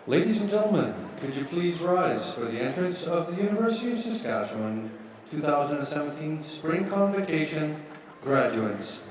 Ladies and gentlemen, could you please rise for the entrance of the University of Saskatchewan 2017 Spring Convocation graduates.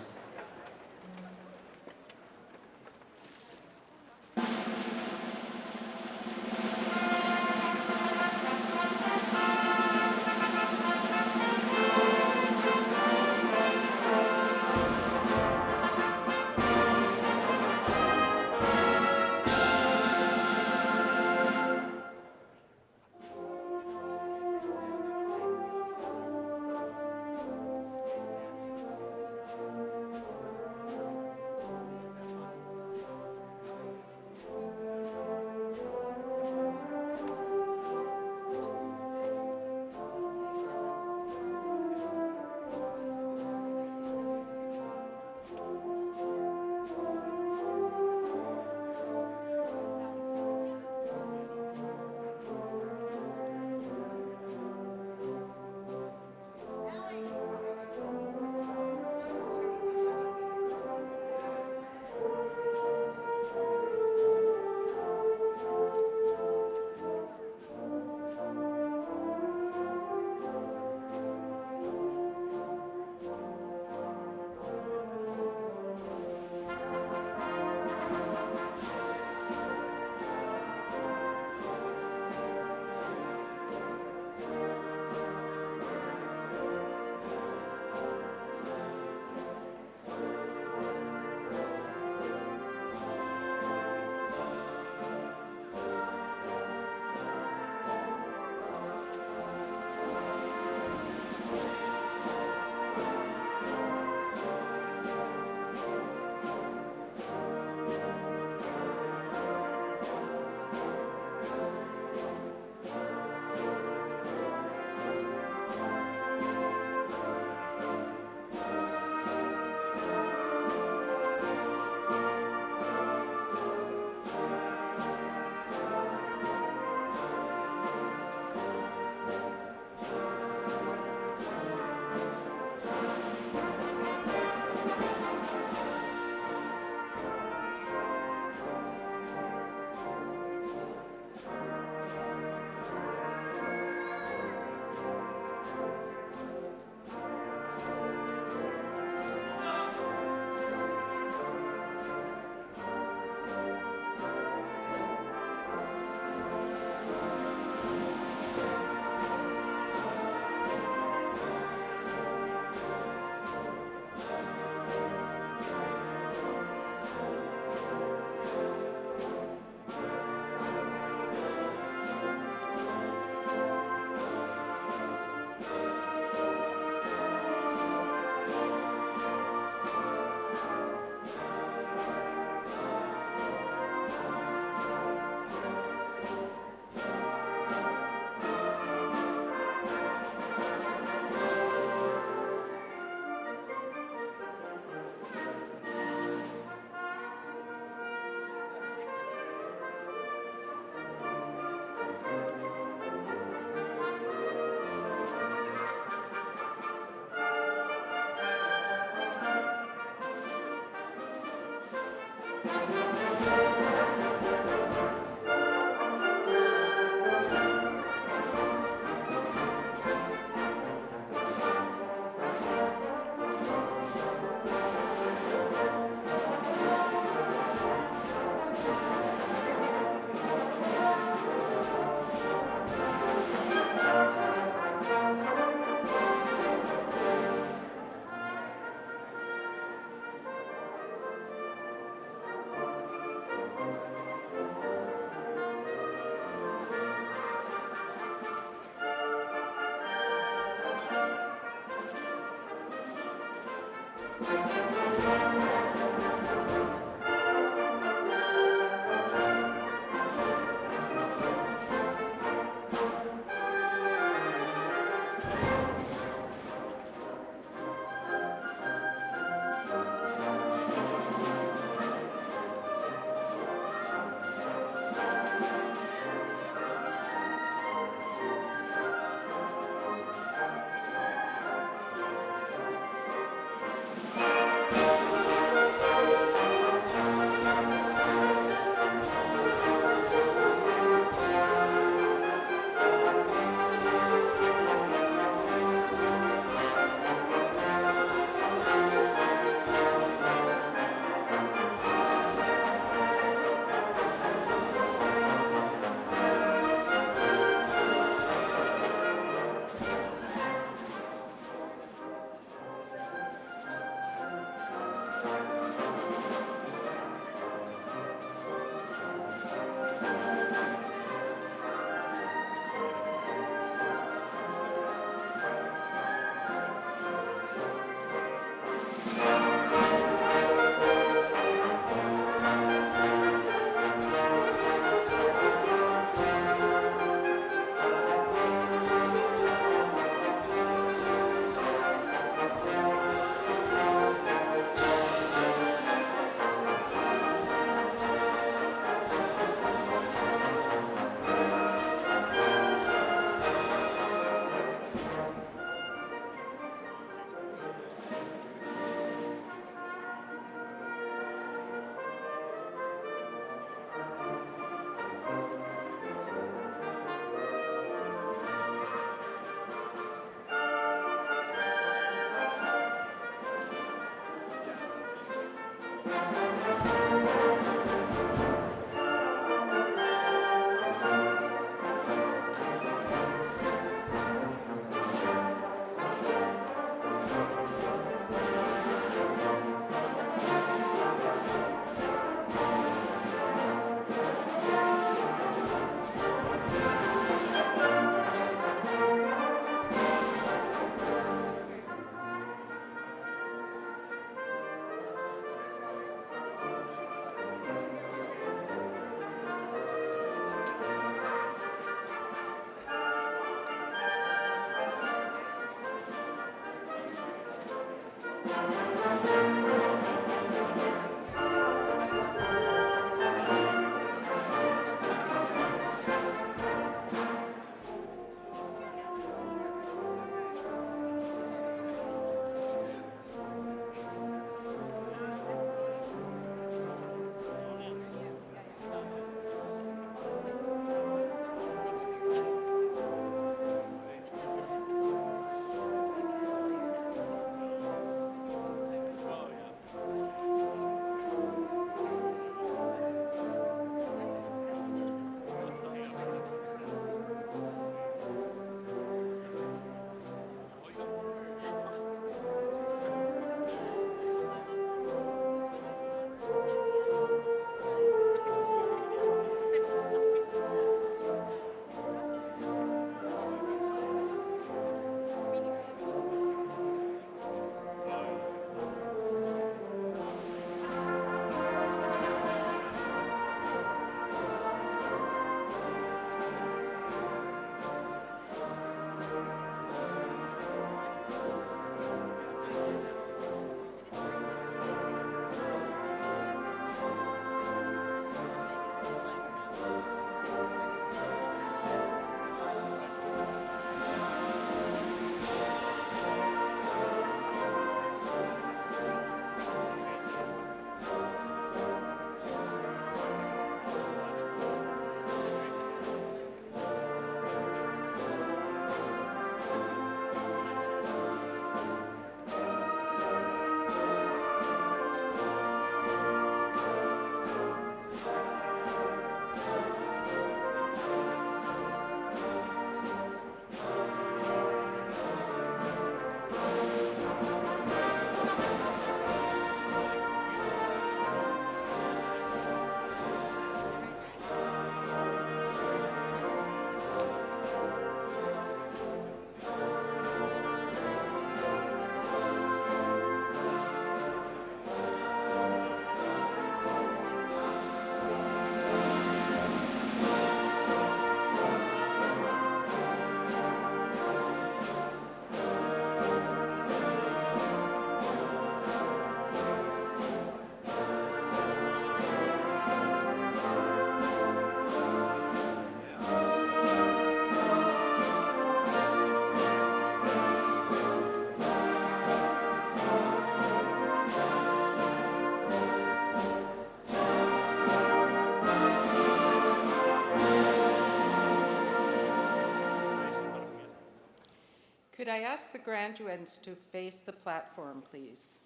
Could I ask the graduates to face the platform, please?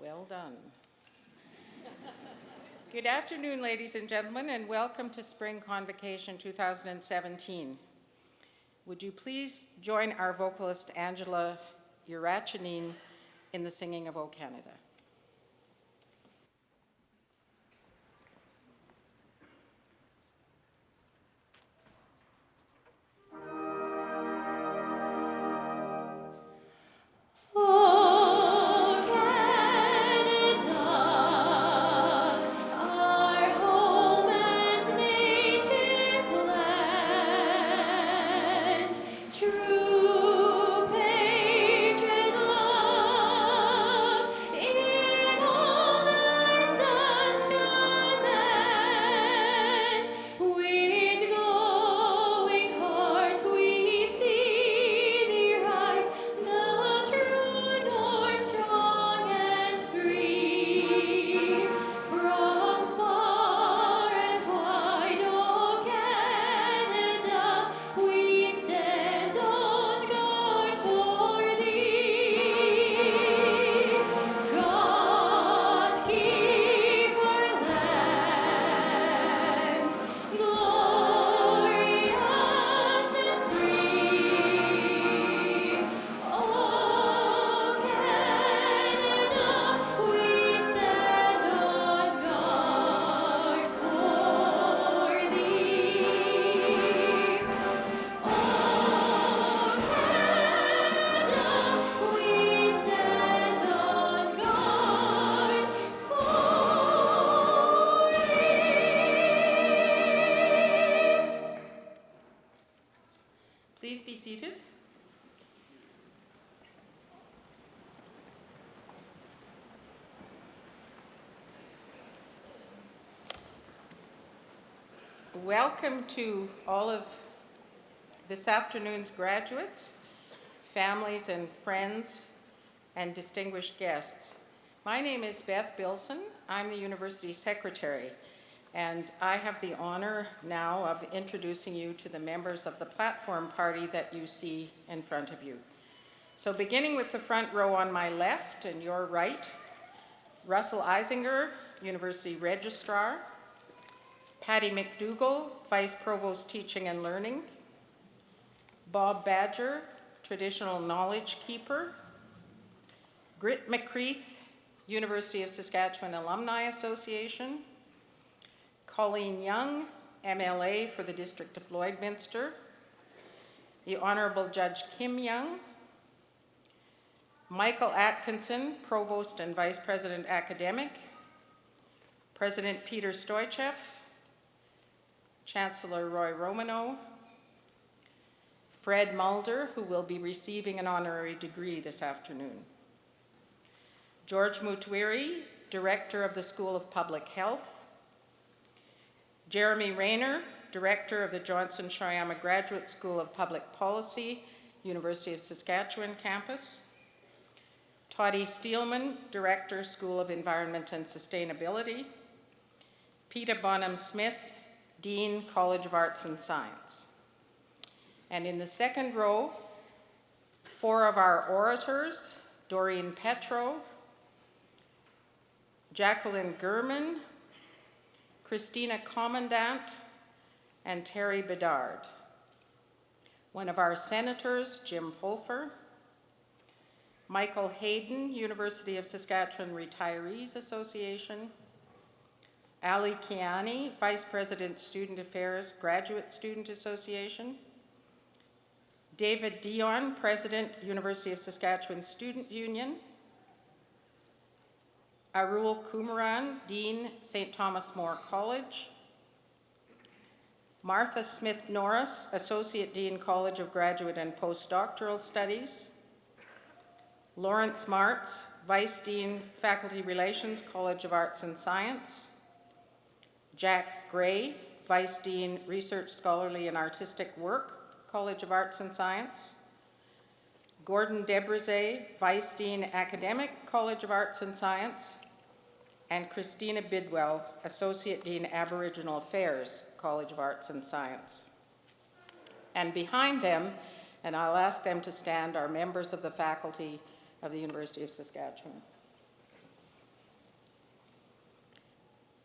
Well done. Good afternoon, ladies and gentlemen, and welcome to Spring Convocation 2017. Would you please join our vocalist Angela Urachanine in the singing of O Canada? True patriot love Welcome to all of this afternoon's graduates, families and friends, and distinguished guests. My name is Beth Bilson. I'm the university secretary, and I have the honor now of introducing you to the members of the platform party that you see in front of you. So beginning with the front row on my left and your right, Russell Eisinger, University Registrar, Patty McDougall, Vice Provost Teaching and Learning, Bob Badger, Traditional Knowledge Keeper, Grit McCreath, University of Saskatchewan Alumni Association, Colleen Young, MLA for the District of Lloydminster, the Honorable Judge Kim Young, Michael Atkinson, Provost and Vice President Academic, President Peter Stoichev, Chancellor Roy Romano, Fred Mulder, who will be receiving an honorary degree this afternoon, George Mutwiri, Director of the School of Public Health, Jeremy Rayner, Director of the Johnson Shoyama Graduate School of Public Policy, University of Saskatchewan campus, Toddy Steelman, Director, School of Environment and Sustainability, Peter Bonham-Smith, Dean, College of Arts and Science. And in the second row, 4 of our orators, Doreen Petro, Jacqueline Gurman, Christina Commandant, and Terry Bedard. One of our senators, Jim Pulfer, Michael Hayden, University of Saskatchewan Retirees Association, Ali Kiani, Vice President, Student Affairs, Graduate Student Association, David Dion, President, University of Saskatchewan Student Union, Arul Kumaran, Dean, St. Thomas More College, Martha Smith Norris, Associate Dean, College of Graduate and Postdoctoral Studies, Lawrence Martz, Vice Dean, Faculty Relations, College of Arts and Science, Jack Gray, Vice Dean, Research, Scholarly and Artistic Work, College of Arts and Science, Gordon Debrizet, Vice Dean, Academic, College of Arts and Science, and Christina Bidwell, Associate Dean, Aboriginal Affairs, College of Arts and Science. And behind them, and I'll ask them to stand, are members of the faculty of the University of Saskatchewan.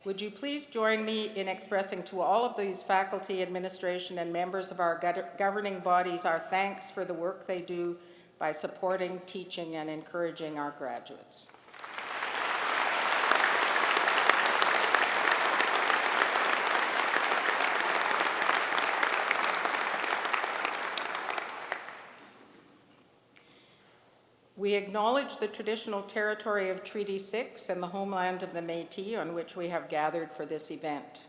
Would you please join me in expressing to all of these faculty, administration, and members of our governing bodies our thanks for the work they do by supporting, teaching, and encouraging our graduates. We acknowledge the traditional territory of Treaty 6 and the homeland of the Métis on which we have gathered for this event.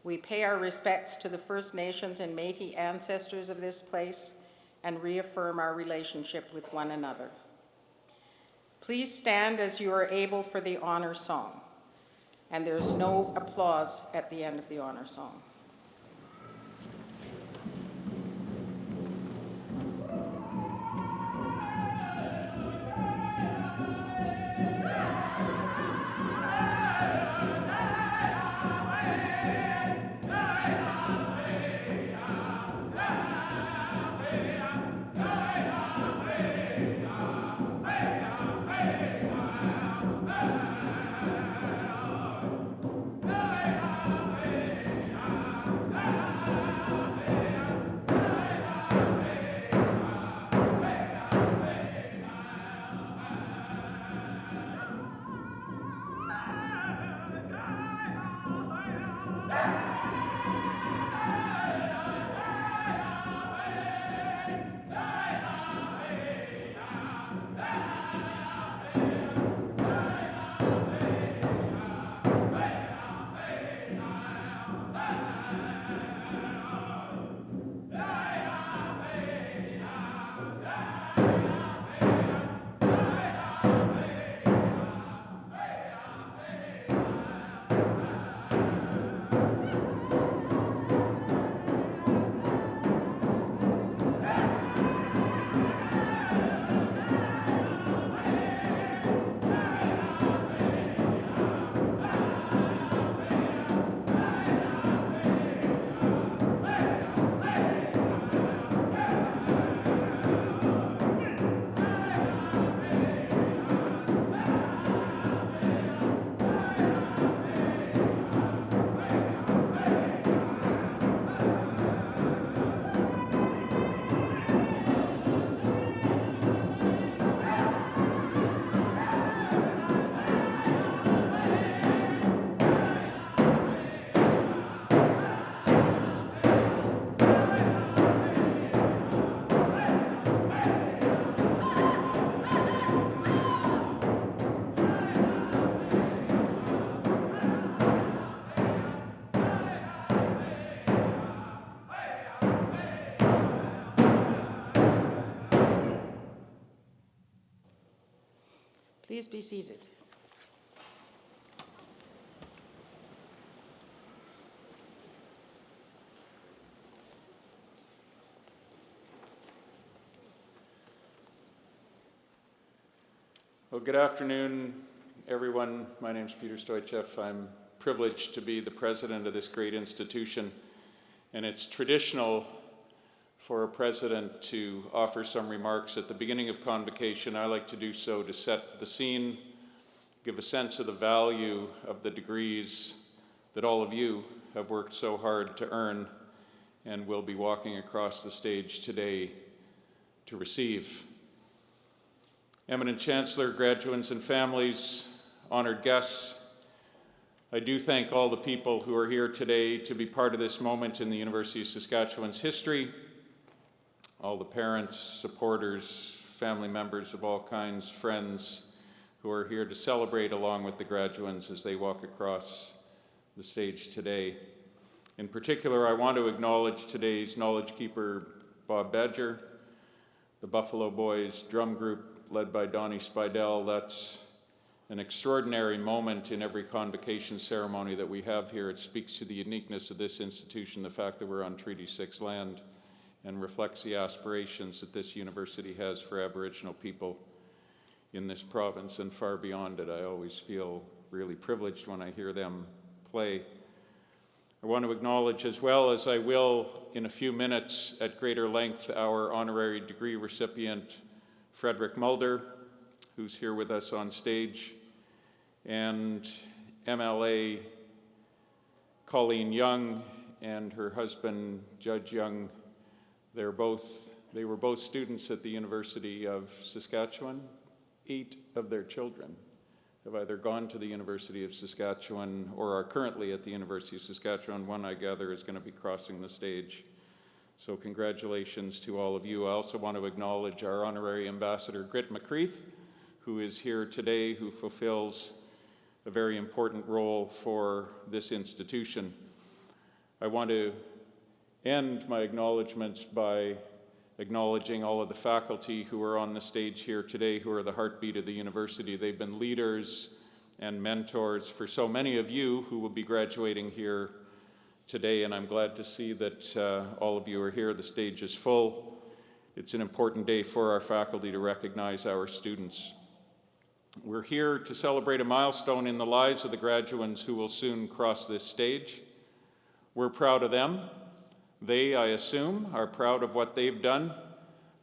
We pay our respects to the First Nations and Métis ancestors of this place and reaffirm our relationship with one another. Please stand as you are able for the honor song, and there is no applause at the end of the honor song. Please be seated. Well, good afternoon, everyone. My name is Peter Stoichev. I'm privileged to be the president of this great institution, and it's traditional for a president to offer some remarks at the beginning of convocation. I like to do so to set the scene, give a sense of the value of the degrees that all of you have worked so hard to earn and will be walking across the stage today to receive. Eminent Chancellor, graduates and families, honored guests, I do thank all the people who are here today to be part of this moment in the University of Saskatchewan's history, all the parents, supporters, family members of all kinds, friends who are here to celebrate along with the graduates as they walk across the stage today. In particular, I want to acknowledge today's knowledge keeper, Bob Badger, the Buffalo Boys drum group led by Donnie Spidell. That's an extraordinary moment in every convocation ceremony that we have here. It speaks to the uniqueness of this institution, the fact that we're on Treaty 6 land, and reflects the aspirations that this university has for Aboriginal people in this province and far beyond it. I always feel really privileged when I hear them play. I want to acknowledge, as well as I will in a few minutes at greater length, our honorary degree recipient, Frederick Mulder, who's here with us on stage, and MLA Colleen Young and her husband, Judge Young. They were both students at the University of Saskatchewan. 8 of their children have either gone to the University of Saskatchewan or are currently at the University of Saskatchewan. One, I gather, is going to be crossing the stage. So congratulations to all of you. I also want to acknowledge our honorary ambassador, Grit McCreath, who is here today, who fulfills a very important role for this institution. I want to end my acknowledgements by acknowledging all of the faculty who are on the stage here today, who are the heartbeat of the university. They've been leaders and mentors for so many of you who will be graduating here today, and I'm glad to see that all of you are here. The stage is full. It's an important day for our faculty to recognize our students. We're here to celebrate a milestone in the lives of the graduates who will soon cross this stage. We're proud of them. They, I assume, are proud of what they've done.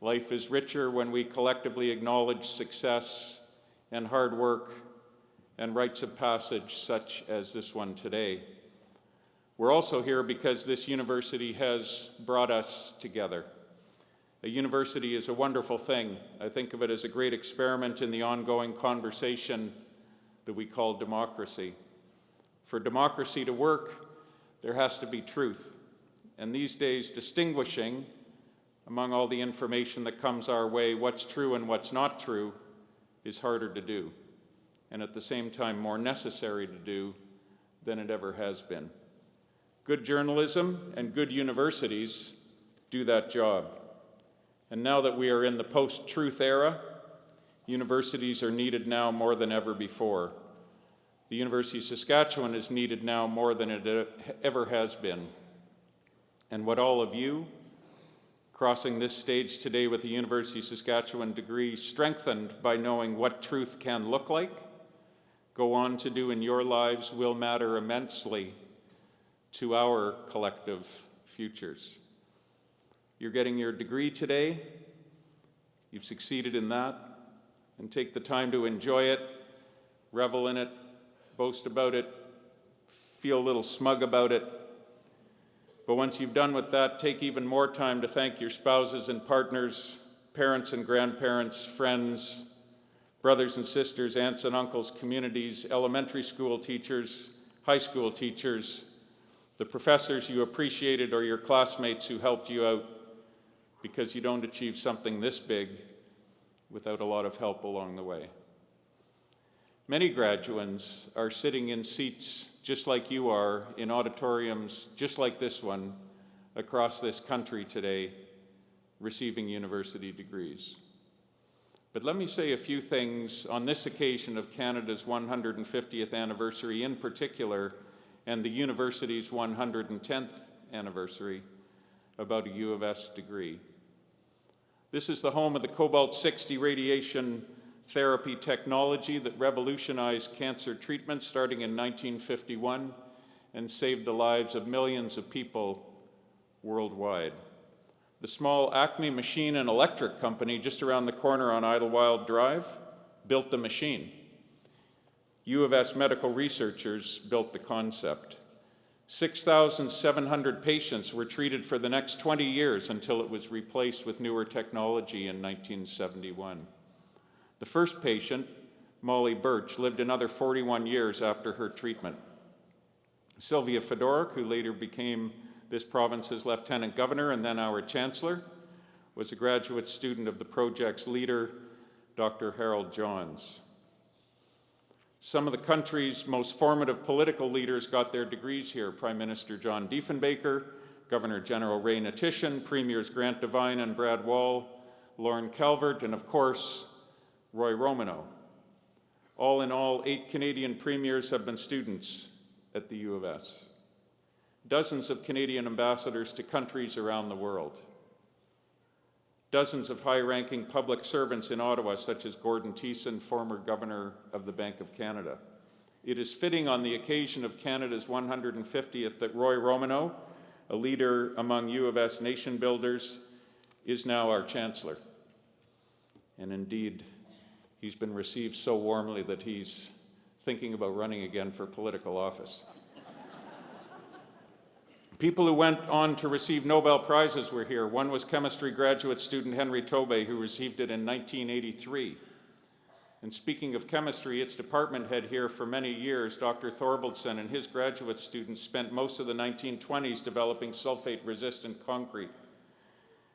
Life is richer when we collectively acknowledge success and hard work and rites of passage such as this one today. We're also here because this university has brought us together. A university is a wonderful thing. I think of it as a great experiment in the ongoing conversation that we call democracy. For democracy to work, there has to be truth. And these days, distinguishing among all the information that comes our way, what's true and what's not true, is harder to do, and at the same time more necessary to do than it ever has been. Good journalism and good universities do that job. And now that we are in the post-truth era, universities are needed now more than ever before. The University of Saskatchewan is needed now more than it ever has been. And what all of you, crossing this stage today with a University of Saskatchewan degree strengthened by knowing what truth can look like, go on to do in your lives will matter immensely to our collective futures. You're getting your degree today. You've succeeded in that. And take the time to enjoy it, revel in it, boast about it, feel a little smug about it. But once you've done with that, take even more time to thank your spouses and partners, parents and grandparents, friends, brothers and sisters, aunts and uncles, communities, elementary school teachers, high school teachers, the professors you appreciated or your classmates who helped you out, because you don't achieve something this big without a lot of help along the way. Many graduates are sitting in seats just like you are, in auditoriums just like this one, across this country today, receiving university degrees. But let me say a few things on this occasion of Canada's 150th anniversary in particular, and the university's 110th anniversary, about a U of S degree. This is the home of the cobalt-60 radiation therapy technology that revolutionized cancer treatment starting in 1951 and saved the lives of millions of people worldwide. The small Acme Machine and Electric Company just around the corner on Idlewild Drive built the machine. U of S medical researchers built the concept. 6,700 patients were treated for the next 20 years until it was replaced with newer technology in 1971. The first patient, Molly Birch, lived another 41 years after her treatment. Sylvia Fedoruk, who later became this province's lieutenant governor and then our chancellor, was a graduate student of the project's leader, Dr. Harold Johns. Some of the country's most formative political leaders got their degrees here. Prime Minister John Diefenbaker, Governor General Ray Natishan, Premiers Grant Devine and Brad Wall, Lorne Calvert, and of course, Roy Romanow. All in all, 8 Canadian premiers have been students at the U of S. Dozens of Canadian ambassadors to countries around the world. Dozens of high-ranking public servants in Ottawa, such as Gordon Thiessen, former Governor of the Bank of Canada. It is fitting on the occasion of Canada's 150th that Roy Romanow, a leader among U of S nation builders, is now our Chancellor. And indeed, he's been received so warmly that he's thinking about running again for political office. People who went on to receive Nobel Prizes were here. One was chemistry graduate student Henry Tobey, who received it in 1983. And speaking of chemistry, its department head here for many years, Dr. Thorvaldsen, and his graduate students spent most of the 1920s developing sulfate-resistant concrete.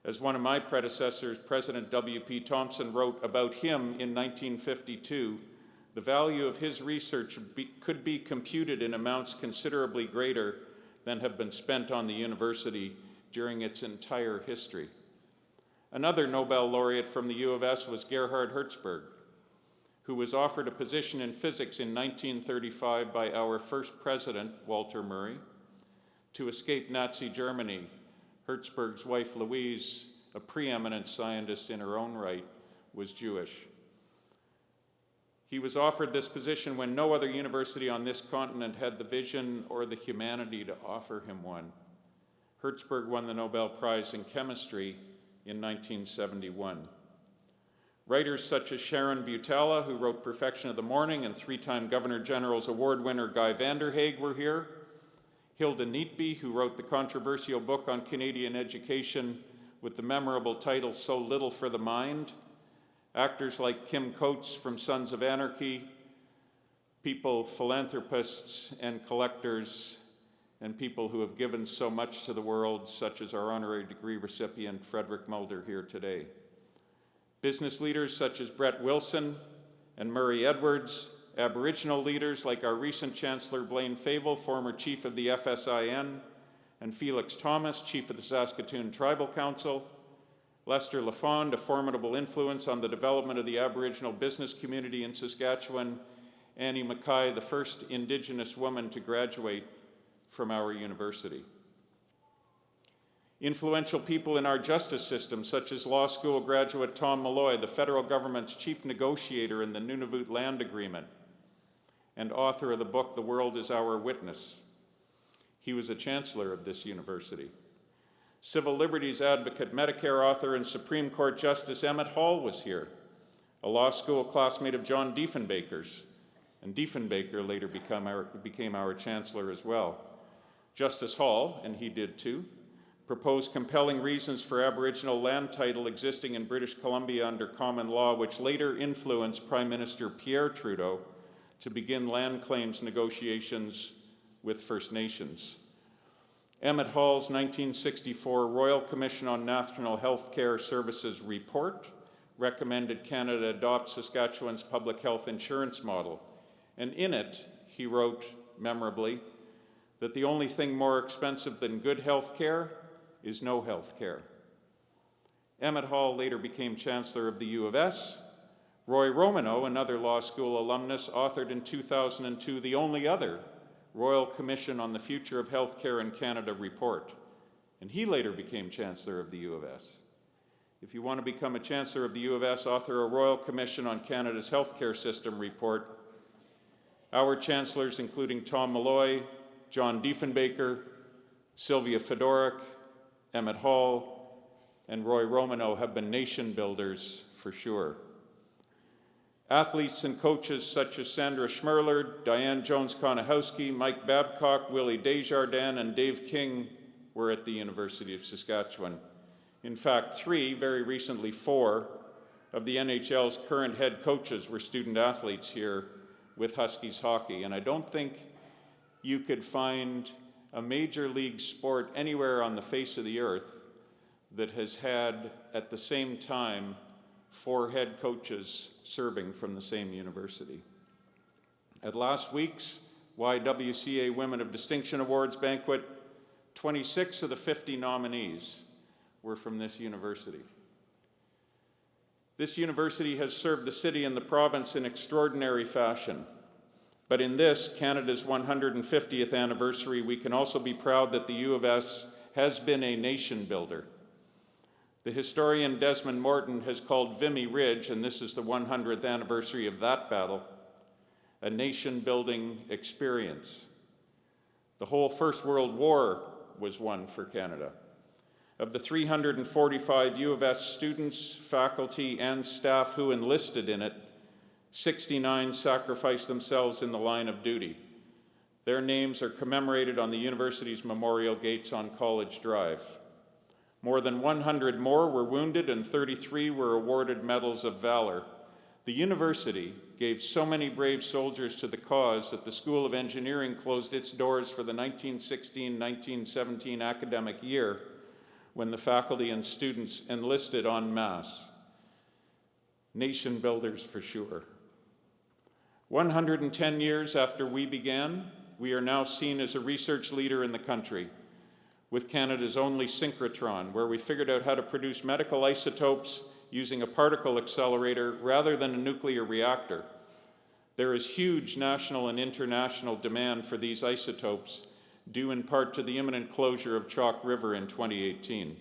As one of my predecessors, President W.P. Thompson, wrote about him in 1952, the value of his research could be computed in amounts considerably greater than have been spent on the university during its entire history. Another Nobel laureate from the U of S was Gerhard Hertzberg, who was offered a position in physics in 1935 by our first president, Walter Murray, to escape Nazi Germany. Hertzberg's wife, Louise, a preeminent scientist in her own right, was Jewish. He was offered this position when no other university on this continent had the vision or the humanity to offer him one. Hertzberg won the Nobel Prize in Chemistry in 1971. Writers such as Sharon Butala, who wrote Perfection of the Morning, and 3-time Governor General's Award winner Guy Vanderhaeghe were here. Hilda Neatby, who wrote the controversial book on Canadian education with the memorable title So Little for the Mind. Actors like Kim Coates from Sons of Anarchy, people, philanthropists and collectors, and people who have given so much to the world, such as our honorary degree recipient, Frederick Mulder, here today. Business leaders such as Brett Wilson and Murray Edwards, Aboriginal leaders like our recent Chancellor Blaine Fable, former chief of the FSIN, and Felix Thomas, chief of the Saskatoon Tribal Council, Lester Lafond, a formidable influence on the development of the Aboriginal business community in Saskatchewan, Annie Mackay, the first Indigenous woman to graduate from our university. Influential people in our justice system, such as law school graduate Tom Malloy, the federal government's chief negotiator in the Nunavut Land Agreement, and author of the book, The World is Our Witness. He was a chancellor of this university. Civil liberties advocate, Medicare author, and Supreme Court Justice Emmett Hall was here, a law school classmate of John Diefenbaker's, and Diefenbaker later became our chancellor as well. Justice Hall, and he did too, proposed compelling reasons for Aboriginal land title existing in British Columbia under common law, which later influenced Prime Minister Pierre Trudeau to begin land claims negotiations with First Nations. Emmett Hall's 1964 Royal Commission on National Health Care Services report recommended Canada adopt Saskatchewan's public health insurance model, and in it, he wrote memorably that the only thing more expensive than good health care is no health care. Emmett Hall later became Chancellor of the U of S, Roy Romano, another law school alumnus, authored in 2002 the only other Royal Commission on the Future of Healthcare in Canada report, and he later became Chancellor of the U of S. If you want to become a Chancellor of the U of S, author a Royal Commission on Canada's Healthcare System report. Our Chancellors, including Tom Malloy, John Diefenbaker, Sylvia Fedoric, Emmett Hall, and Roy Romano have been nation builders for sure. Athletes and coaches such as Sandra Schmerler, Diane Jones-Konahowski, Mike Babcock, Willie Desjardins, and Dave King were at the University of Saskatchewan. In fact, 3, very recently 4, of the NHL's current head coaches were student athletes here with Huskies hockey, and I don't think you could find a major league sport anywhere on the face of the earth that has had, at the same time, 4 head coaches serving from the same university. At last week's YWCA Women of Distinction Awards banquet, 26 of the 50 nominees were from this university. This university has served the city and the province in extraordinary fashion. But in this, Canada's 150th anniversary, we can also be proud that the U of S has been a nation builder. The historian Desmond Morton has called Vimy Ridge, and this is the 100th anniversary of that battle, a nation-building experience. The whole First World War was won for Canada. Of the 345 U of S students, faculty, and staff who enlisted in it, 69 sacrificed themselves in the line of duty. Their names are commemorated on the university's memorial gates on College Drive. More than 100 more were wounded and 33 were awarded Medals of Valor. The university gave so many brave soldiers to the cause that the School of Engineering closed its doors for the 1916-1917 academic year when the faculty and students enlisted en masse. Nation builders for sure. 110 years after we began, we are now seen as a research leader in the country, with Canada's only synchrotron, where we figured out how to produce medical isotopes using a particle accelerator rather than a nuclear reactor. There is huge national and international demand for these isotopes, due in part to the imminent closure of Chalk River in 2018.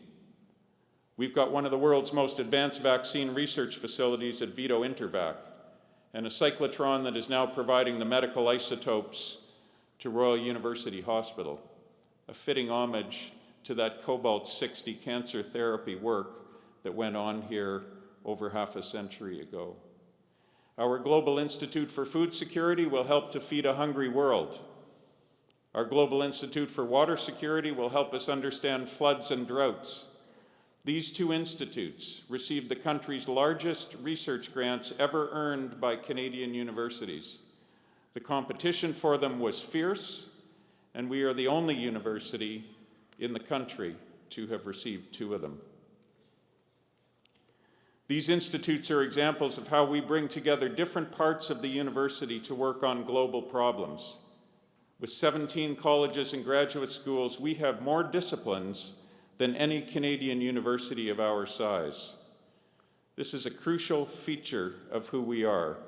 We've got one of the world's most advanced vaccine research facilities at Vito Intervac, and a cyclotron that is now providing the medical isotopes to Royal University Hospital, a fitting homage to that cobalt-60 cancer therapy work that went on here over half a century ago. Our Global Institute for Food Security will help to feed a hungry world. Our Global Institute for Water Security will help us understand floods and droughts. These 2 institutes received the country's largest research grants ever earned by Canadian universities. The competition for them was fierce, and we are the only university in the country to have received 2 of them. These institutes are examples of how we bring together different parts of the university to work on global problems. With 17 colleges and graduate schools, we have more disciplines than any Canadian university of our size. This is a crucial feature of who we are,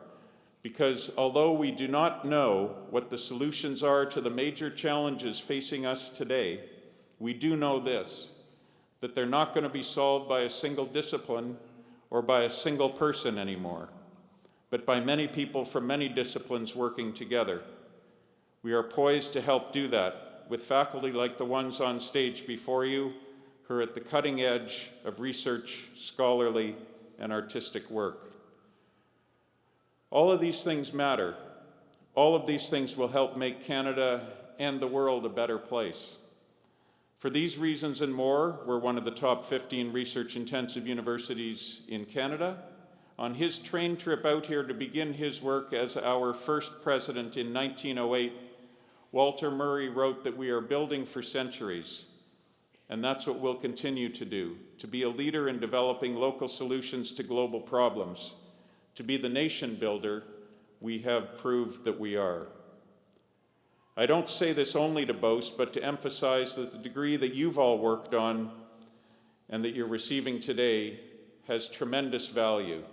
because although we do not know what the solutions are to the major challenges facing us today, we do know this, that they're not going to be solved by a single discipline or by a single person anymore, but by many people from many disciplines working together. We are poised to help do that with faculty like the ones on stage before you, who are at the cutting edge of research, scholarly, and artistic work. All of these things matter. All of these things will help make Canada and the world a better place. For these reasons and more, we're one of the top 15 research-intensive universities in Canada. On his train trip out here to begin his work as our first president in 1908, Walter Murray wrote that we are building for centuries, and that's what we'll continue to do, to be a leader in developing local solutions to global problems, to be the nation builder we have proved that we are. I don't say this only to boast, but to emphasize that the degree that you've all worked on and that you're receiving today has tremendous value,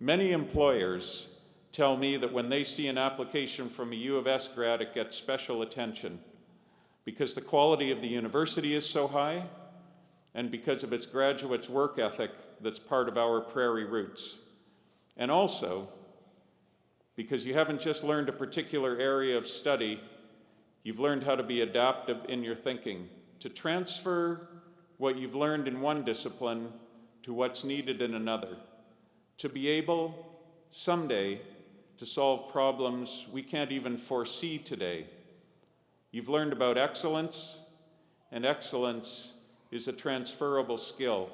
Many employers tell me that when they see an application from a U of S grad, it gets special attention because the quality of the university is so high and because of its graduates' work ethic that's part of our prairie roots. And also because you haven't just learned a particular area of study, you've learned how to be adaptive in your thinking, to transfer what you've learned in one discipline to what's needed in another, to be able someday to solve problems we can't even foresee today. You've learned about excellence, and excellence is a transferable skill.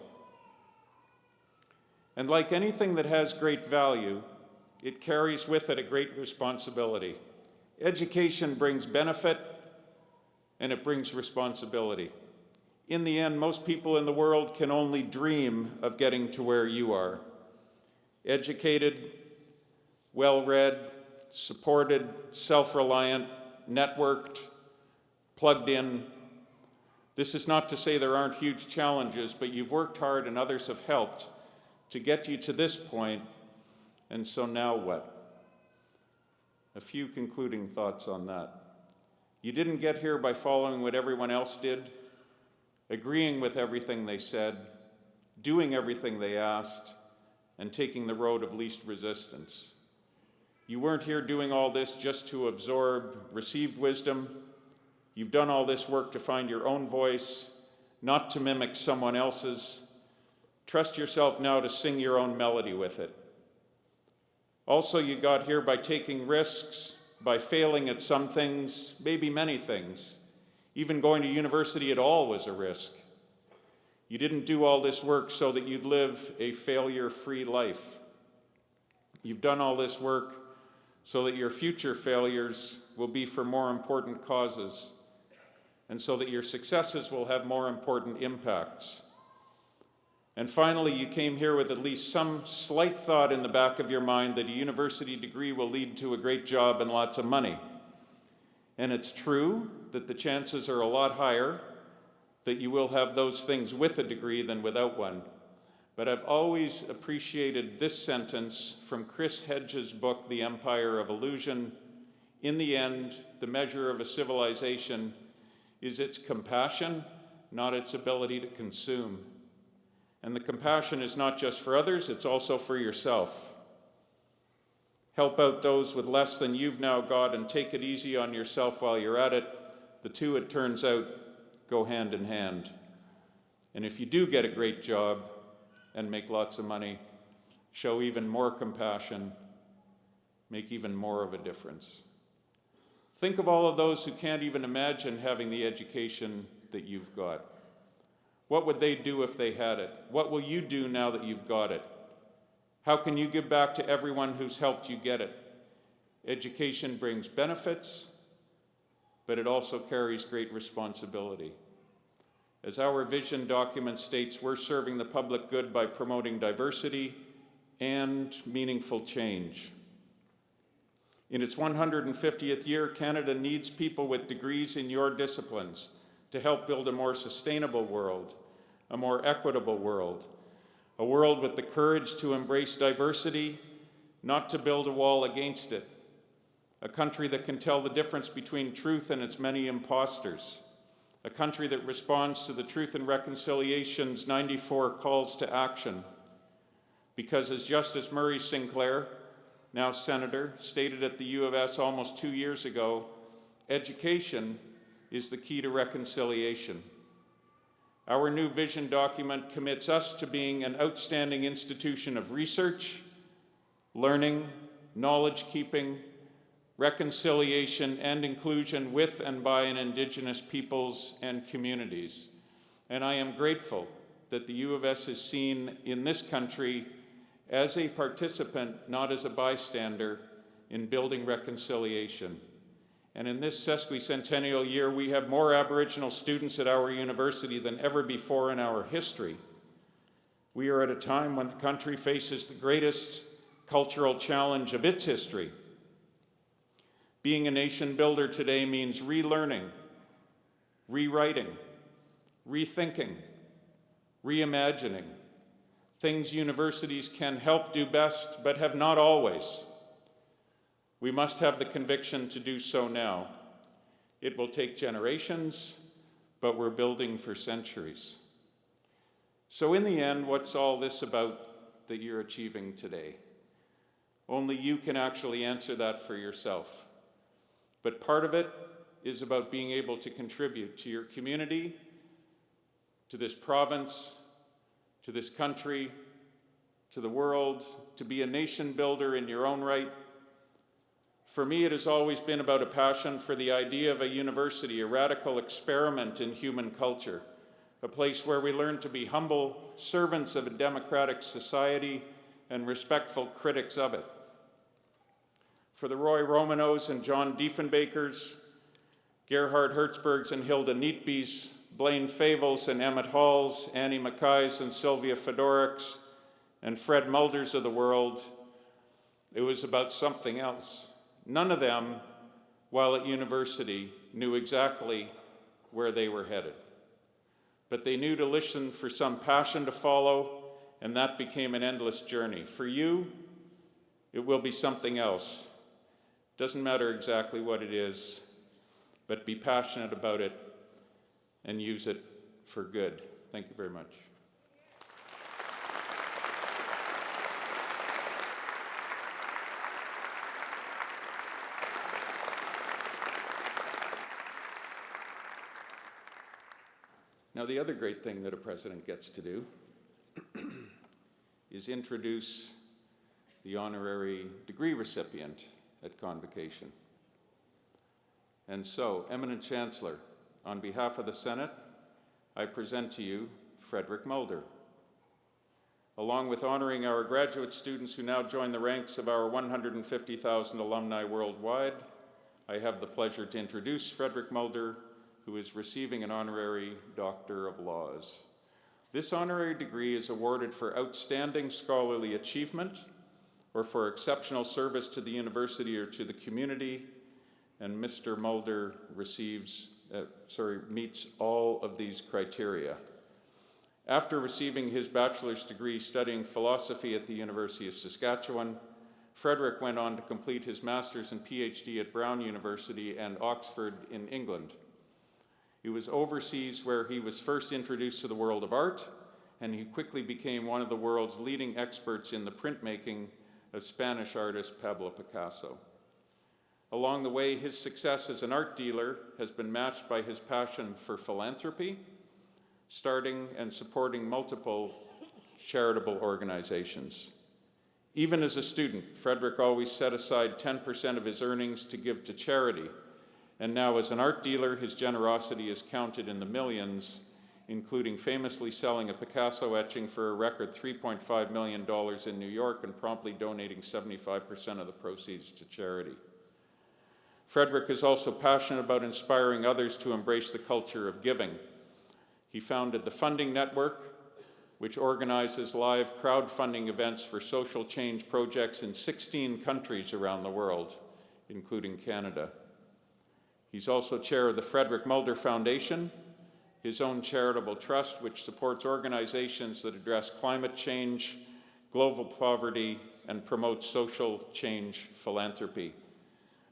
And like anything that has great value, it carries with it a great responsibility. Education brings benefit, and it brings responsibility. In the end, most people in the world can only dream of getting to where you are. Educated, well-read, supported, self-reliant, networked, plugged in. This is not to say there aren't huge challenges, but you've worked hard and others have helped to get you to this point, and so now what? A few concluding thoughts on that. You didn't get here by following what everyone else did, agreeing with everything they said, doing everything they asked, and taking the road of least resistance. You weren't here doing all this just to absorb received wisdom. You've done all this work to find your own voice, not to mimic someone else's. Trust yourself now to sing your own melody with it. Also, you got here by taking risks, by failing at some things, maybe many things. Even going to university at all was a risk. You didn't do all this work so that you'd live a failure-free life. You've done all this work so that your future failures will be for more important causes, and so that your successes will have more important impacts. And finally, you came here with at least some slight thought in the back of your mind that a university degree will lead to a great job and lots of money. And it's true that the chances are a lot higher that you will have those things with a degree than without one. But I've always appreciated this sentence from Chris Hedges' book, The Empire of Illusion. In the end, the measure of a civilization is its compassion, not its ability to consume. And the compassion is not just for others, it's also for yourself. Help out those with less than you've now got and take it easy on yourself while you're at it. The two, it turns out, go hand in hand. And if you do get a great job and make lots of money, show even more compassion, make even more of a difference. Think of all of those who can't even imagine having the education that you've got. What would they do if they had it? What will you do now that you've got it? How can you give back to everyone who's helped you get it? Education brings benefits, but it also carries great responsibility. As our vision document states, we're serving the public good by promoting diversity and meaningful change. In its 150th year, Canada needs people with degrees in your disciplines to help build a more sustainable world, a more equitable world, a world with the courage to embrace diversity, not to build a wall against it, a country that can tell the difference between truth and its many imposters, a country that responds to the Truth and Reconciliation's 94 calls to action. Because as Justice Murray Sinclair, now Senator, stated at the U of S almost 2 years ago, education is the key to reconciliation. Our new vision document commits us to being an outstanding institution of research, learning, knowledge-keeping, reconciliation, and inclusion with and by Indigenous peoples and communities. And I am grateful that the U of S is seen in this country as a participant, not as a bystander, in building reconciliation. And in this sesquicentennial year, we have more Aboriginal students at our university than ever before in our history. We are at a time when the country faces the greatest cultural challenge of its history. Being a nation builder today means relearning, rewriting, rethinking, reimagining, things universities can help do best, but have not always. We must have the conviction to do so now. It will take generations, but we're building for centuries. So in the end, what's all this about that you're achieving today? Only you can actually answer that for yourself. But part of it is about being able to contribute to your community, to this province, to this country, to the world, to be a nation builder in your own right. For me, it has always been about a passion for the idea of a university, a radical experiment in human culture, a place where we learn to be humble servants of a democratic society and respectful critics of it. For the Roy Romanos and John Diefenbakers, Gerhard Hertzbergs and Hilda Neatbys, Blaine Favels and Emmett Halls, Annie Mackays and Sylvia Fedoricks, and Fred Mulders of the world, it was about something else. None of them, while at university, knew exactly where they were headed. But they knew to listen for some passion to follow, and that became an endless journey. For you, it will be something else. Doesn't matter exactly what it is, but be passionate about it and use it for good. Thank you very much. Now, the other great thing that a president gets to do is introduce the honorary degree recipient at Convocation. And so, Eminent Chancellor, on behalf of the Senate, I present to you Frederick Mulder. Along with honoring our graduate students who now join the ranks of our 150,000 alumni worldwide, I have the pleasure to introduce Frederick Mulder, who is receiving an honorary Doctor of Laws. This honorary degree is awarded for outstanding scholarly achievement or for exceptional service to the university or to the community, and Mr. Mulder meets all of these criteria. After receiving his bachelor's degree studying philosophy at the University of Saskatchewan, Frederick went on to complete his master's and PhD at Brown University and Oxford in England. He was overseas where he was first introduced to the world of art, and he quickly became one of the world's leading experts in the printmaking of Spanish artist Pablo Picasso. Along the way, his success as an art dealer has been matched by his passion for philanthropy, starting and supporting multiple charitable organizations. Even as a student, Frederick always set aside 10% of his earnings to give to charity. And now as an art dealer, his generosity is counted in the millions, including famously selling a Picasso etching for a record $3.5 million in New York and promptly donating 75% of the proceeds to charity. Frederick is also passionate about inspiring others to embrace the culture of giving. He founded the Funding Network, which organizes live crowdfunding events for social change projects in 16 countries around the world, including Canada. He's also chair of the Frederick Mulder Foundation, his own charitable trust, which supports organizations that address climate change, global poverty, and promote social change philanthropy.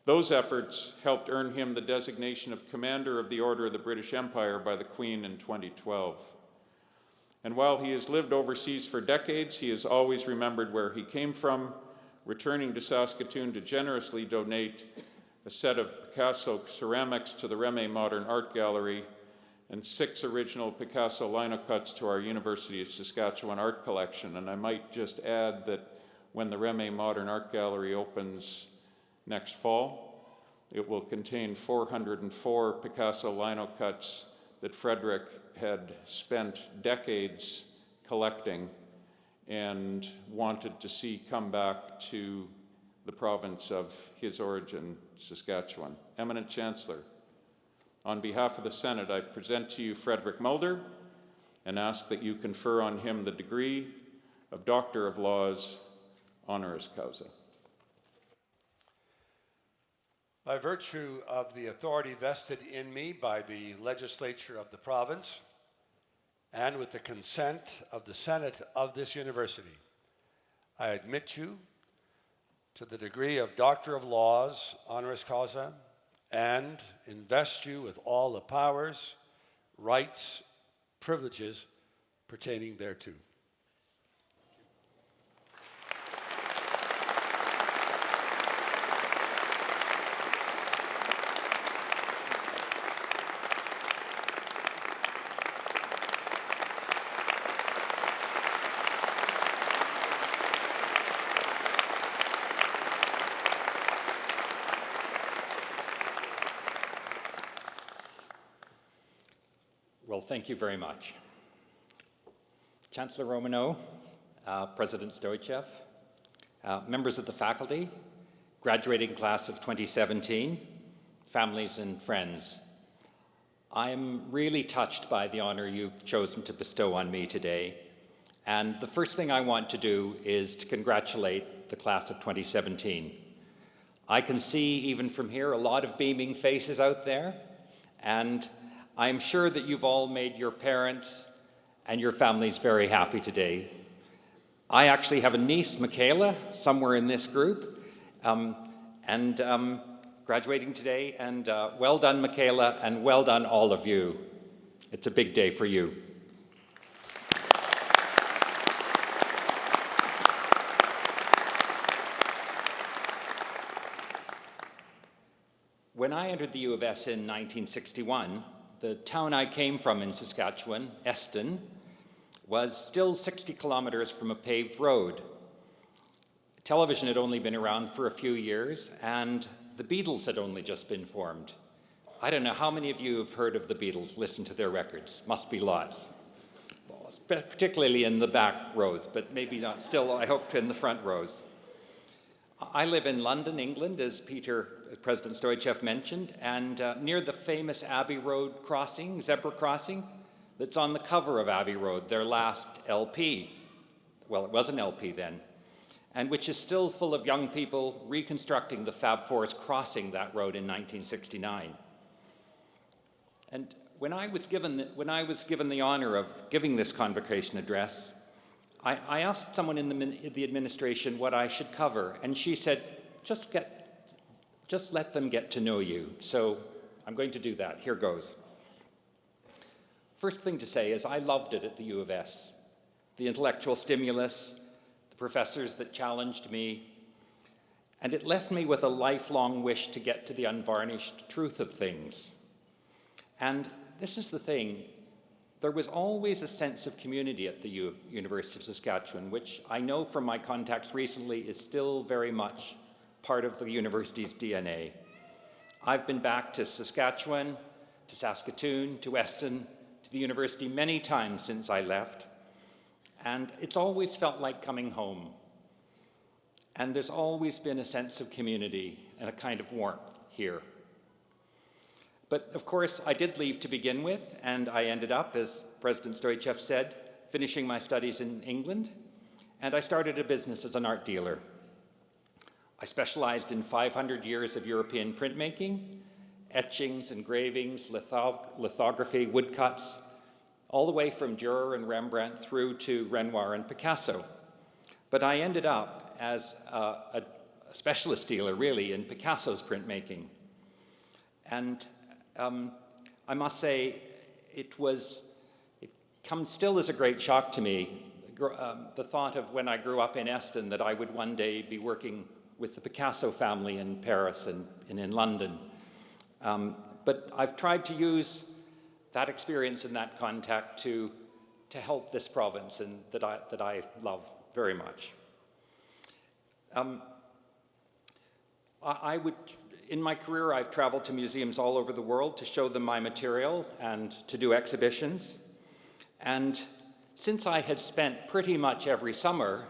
Those efforts helped earn him the designation of Commander of the Order of the British Empire by the Queen in 2012. And while he has lived overseas for decades, he has always remembered where he came from, returning to Saskatoon to generously donate a set of Picasso ceramics to the Reme Modern Art Gallery and 6 original Picasso linocuts to our University of Saskatchewan art collection. And I might just add that when the Reme Modern Art Gallery opens next fall, it will contain 404 Picasso linocuts that Frederick had spent decades collecting and wanted to see come back to the province of his origin, Saskatchewan. Eminent Chancellor, on behalf of the Senate, I present to you Frederick Mulder and ask that you confer on him the degree of Doctor of Laws, honoris causa. By virtue of the authority vested in me by the legislature of the province, and with the consent of the Senate of this university, I admit you to the degree of Doctor of Laws, honoris causa, and invest you with all the powers, rights, privileges pertaining thereto. Well, thank you very much. Chancellor Romano, President Stoichev, members of the faculty, graduating class of 2017, families and friends. I'm really touched by the honor you've chosen to bestow on me today. And the first thing I want to do is to congratulate the class of 2017. I can see, even from here, a lot of beaming faces out there, and I'm sure that you've all made your parents and your families very happy today. I actually have a niece, Michaela, somewhere in this group, graduating today, and well done, Michaela, and well done, all of you. It's a big day for you. When I entered the U of S in 1961, the town I came from in Saskatchewan, Eston, was still 60 kilometers from a paved road. Television had only been around for a few years, and the Beatles had only just been formed. I don't know how many of you have heard of the Beatles, listened to their records. Must be lots. Well, particularly in the back rows, but maybe not still, I hope, in the front rows. I live in London, England, as President Stoichev mentioned, and near the famous Abbey Road crossing, zebra crossing, that's on the cover of Abbey Road, their last LP. Well, it was an LP then, and which is still full of young people reconstructing the Fab Four's crossing that road in 1969. And when I was given the honor of giving this convocation address, I asked someone in the administration what I should cover, and she said, just let them get to know you. So I'm going to do that. Here goes. First thing to say is I loved it at the U of S. The intellectual stimulus, the professors that challenged me, and it left me with a lifelong wish to get to the unvarnished truth of things. And this is the thing. There was always a sense of community at the University of Saskatchewan, which I know from my contacts recently is still very much part of the university's DNA. I've been back to Saskatchewan, to Saskatoon, to Weston, to the university many times since I left, and it's always felt like coming home. And there's always been a sense of community and a kind of warmth here. But of course, I did leave to begin with, and I ended up, as President Stoichev said, finishing my studies in England, and I started a business as an art dealer. I specialized in 500 years of European printmaking, etchings, engravings, lithography, woodcuts, all the way from Dürer and Rembrandt through to Renoir and Picasso. But I ended up as a specialist dealer, really, in Picasso's printmaking. And I must say, it comes still as a great shock to me, the thought of when I grew up in Eston that I would one day be working with the Picasso family in Paris and in London. But I've tried to use that experience and that contact to help this province, and that I love very much. In my career, I've traveled to museums all over the world to show them my material and to do exhibitions. And since I had spent pretty much every summer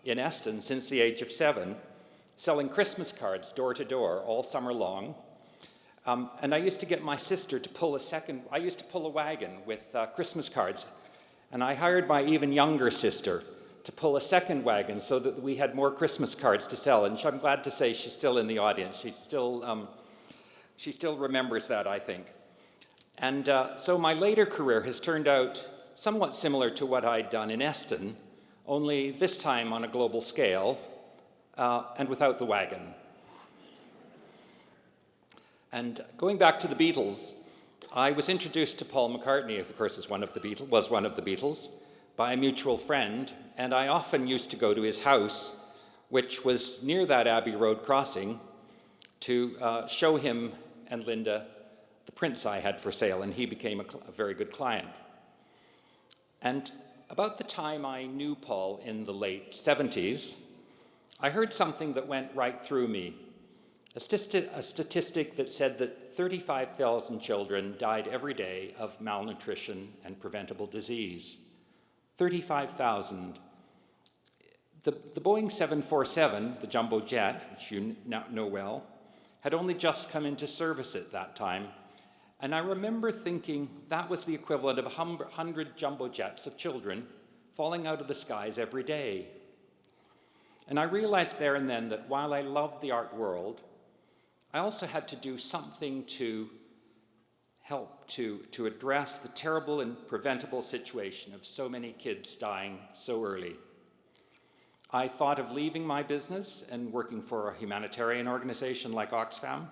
in Eston since the age of 7, selling Christmas cards door to door all summer long, and I used to get my sister to pull a wagon with Christmas cards, and I hired my even younger sister to pull a second wagon so that we had more Christmas cards to sell. And I'm glad to say she's still in the audience. She still remembers that, I think. And so my later career has turned out somewhat similar to what I'd done in Eston, only this time on a global scale and without the wagon. And going back to the Beatles, I was introduced to Paul McCartney, of course, was one of the Beatles, by a mutual friend, and I often used to go to his house, which was near that Abbey Road crossing, to show him and Linda the prints I had for sale, and he became a very good client. And about the time I knew Paul in the late 70s, I heard something that went right through me. A statistic that said that 35,000 children died every day of malnutrition and preventable disease. 35,000. The Boeing 747, the jumbo jet, which you now know well, had only just come into service at that time. And I remember thinking that was the equivalent of 100 jumbo jets of children falling out of the skies every day. And I realized there and then that while I loved the art world, I also had to do something to help to address the terrible and preventable situation of so many kids dying so early. I thought of leaving my business and working for a humanitarian organization like Oxfam,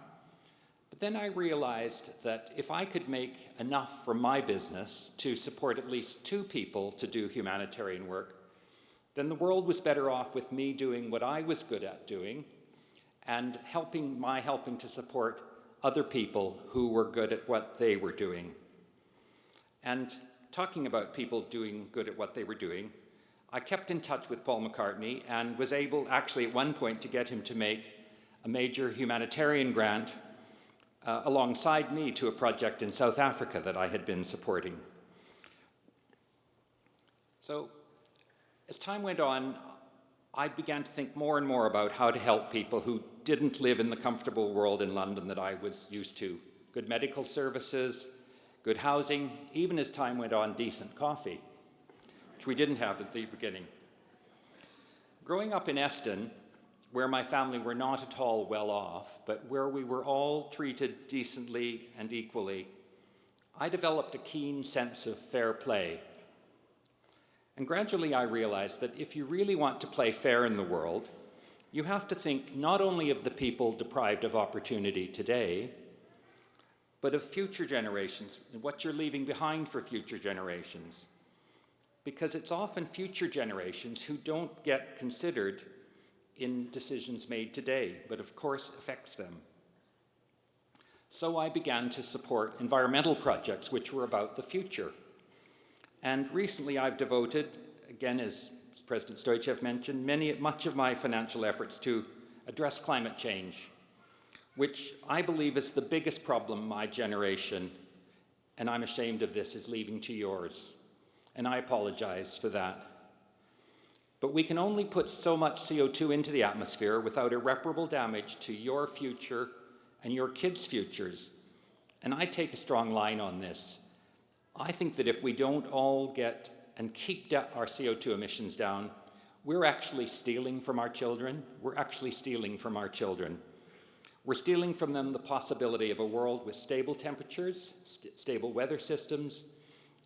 but then I realized that if I could make enough from my business to support at least 2 people to do humanitarian work, then the world was better off with me doing what I was good at doing and helping to support other people who were good at what they were doing. And talking about people doing good at what they were doing, I kept in touch with Paul McCartney and was able, actually at one point, to get him to make a major humanitarian grant alongside me to a project in South Africa that I had been supporting. So as time went on, I began to think more and more about how to help people who didn't live in the comfortable world in London that I was used to. Good medical services, good housing, even as time went on, decent coffee, which we didn't have at the beginning. Growing up in Eston, where my family were not at all well off, but where we were all treated decently and equally, I developed a keen sense of fair play. And gradually I realized that if you really want to play fair in the world, you have to think not only of the people deprived of opportunity today, but of future generations and what you're leaving behind for future generations. Because it's often future generations who don't get considered in decisions made today, but of course affects them. So I began to support environmental projects which were about the future. And recently I've devoted, again as President Stoichev mentioned, much of my financial efforts to address climate change, which I believe is the biggest problem my generation, and I'm ashamed of this, is leaving to yours. And I apologize for that. But we can only put so much CO2 into the atmosphere without irreparable damage to your future and your kids' futures. And I take a strong line on this. I think that if we don't all get and keep our CO2 emissions down, we're actually stealing from our children. We're actually stealing from our children. We're stealing from them the possibility of a world with stable temperatures, stable weather systems,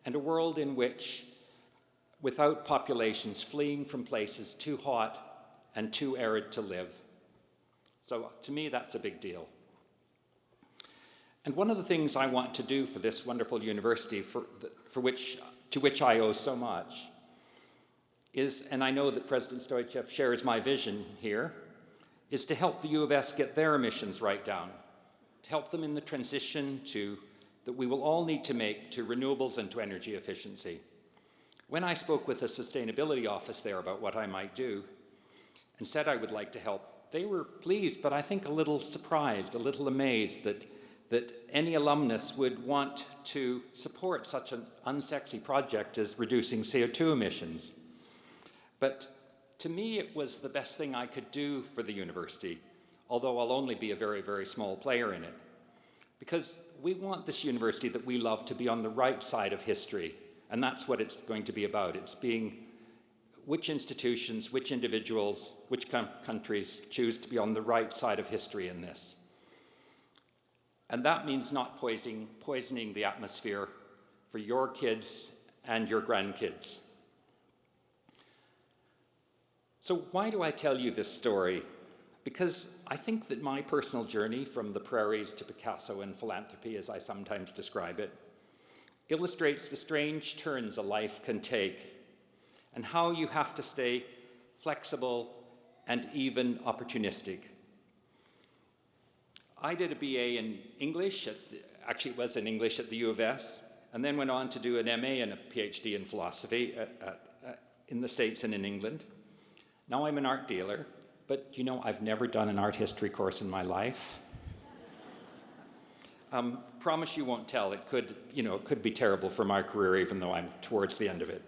and a world in which, without populations fleeing from places too hot and too arid to live. So to me, that's a big deal. And one of the things I want to do for this wonderful university, to which I owe so much, is, and I know that President Stoichev shares my vision here, is to help the U of S get their emissions right down, to help them in the transition that we will all need to make to renewables and to energy efficiency. When I spoke with the sustainability office there about what I might do and said I would like to help, they were pleased, but I think a little surprised, a little amazed that any alumnus would want to support such an unsexy project as reducing CO2 emissions. But to me, it was the best thing I could do for the university, although I'll only be a very, very small player in it. Because we want this university that we love to be on the right side of history, and that's what it's going to be about. It's being which institutions, which individuals, which countries choose to be on the right side of history in this. And that means not poisoning the atmosphere for your kids and your grandkids. So why do I tell you this story? Because I think that my personal journey from the prairies to Picasso and philanthropy, as I sometimes describe it, illustrates the strange turns a life can take and how you have to stay flexible and even opportunistic. I did a BA in English, actually it was in English at the U of S, and then went on to do an MA and a PhD in philosophy in the States and in England. Now I'm an art dealer, but you know, I've never done an art history course in my life. Promise you won't tell. It could be terrible for my career, even though I'm towards the end of it.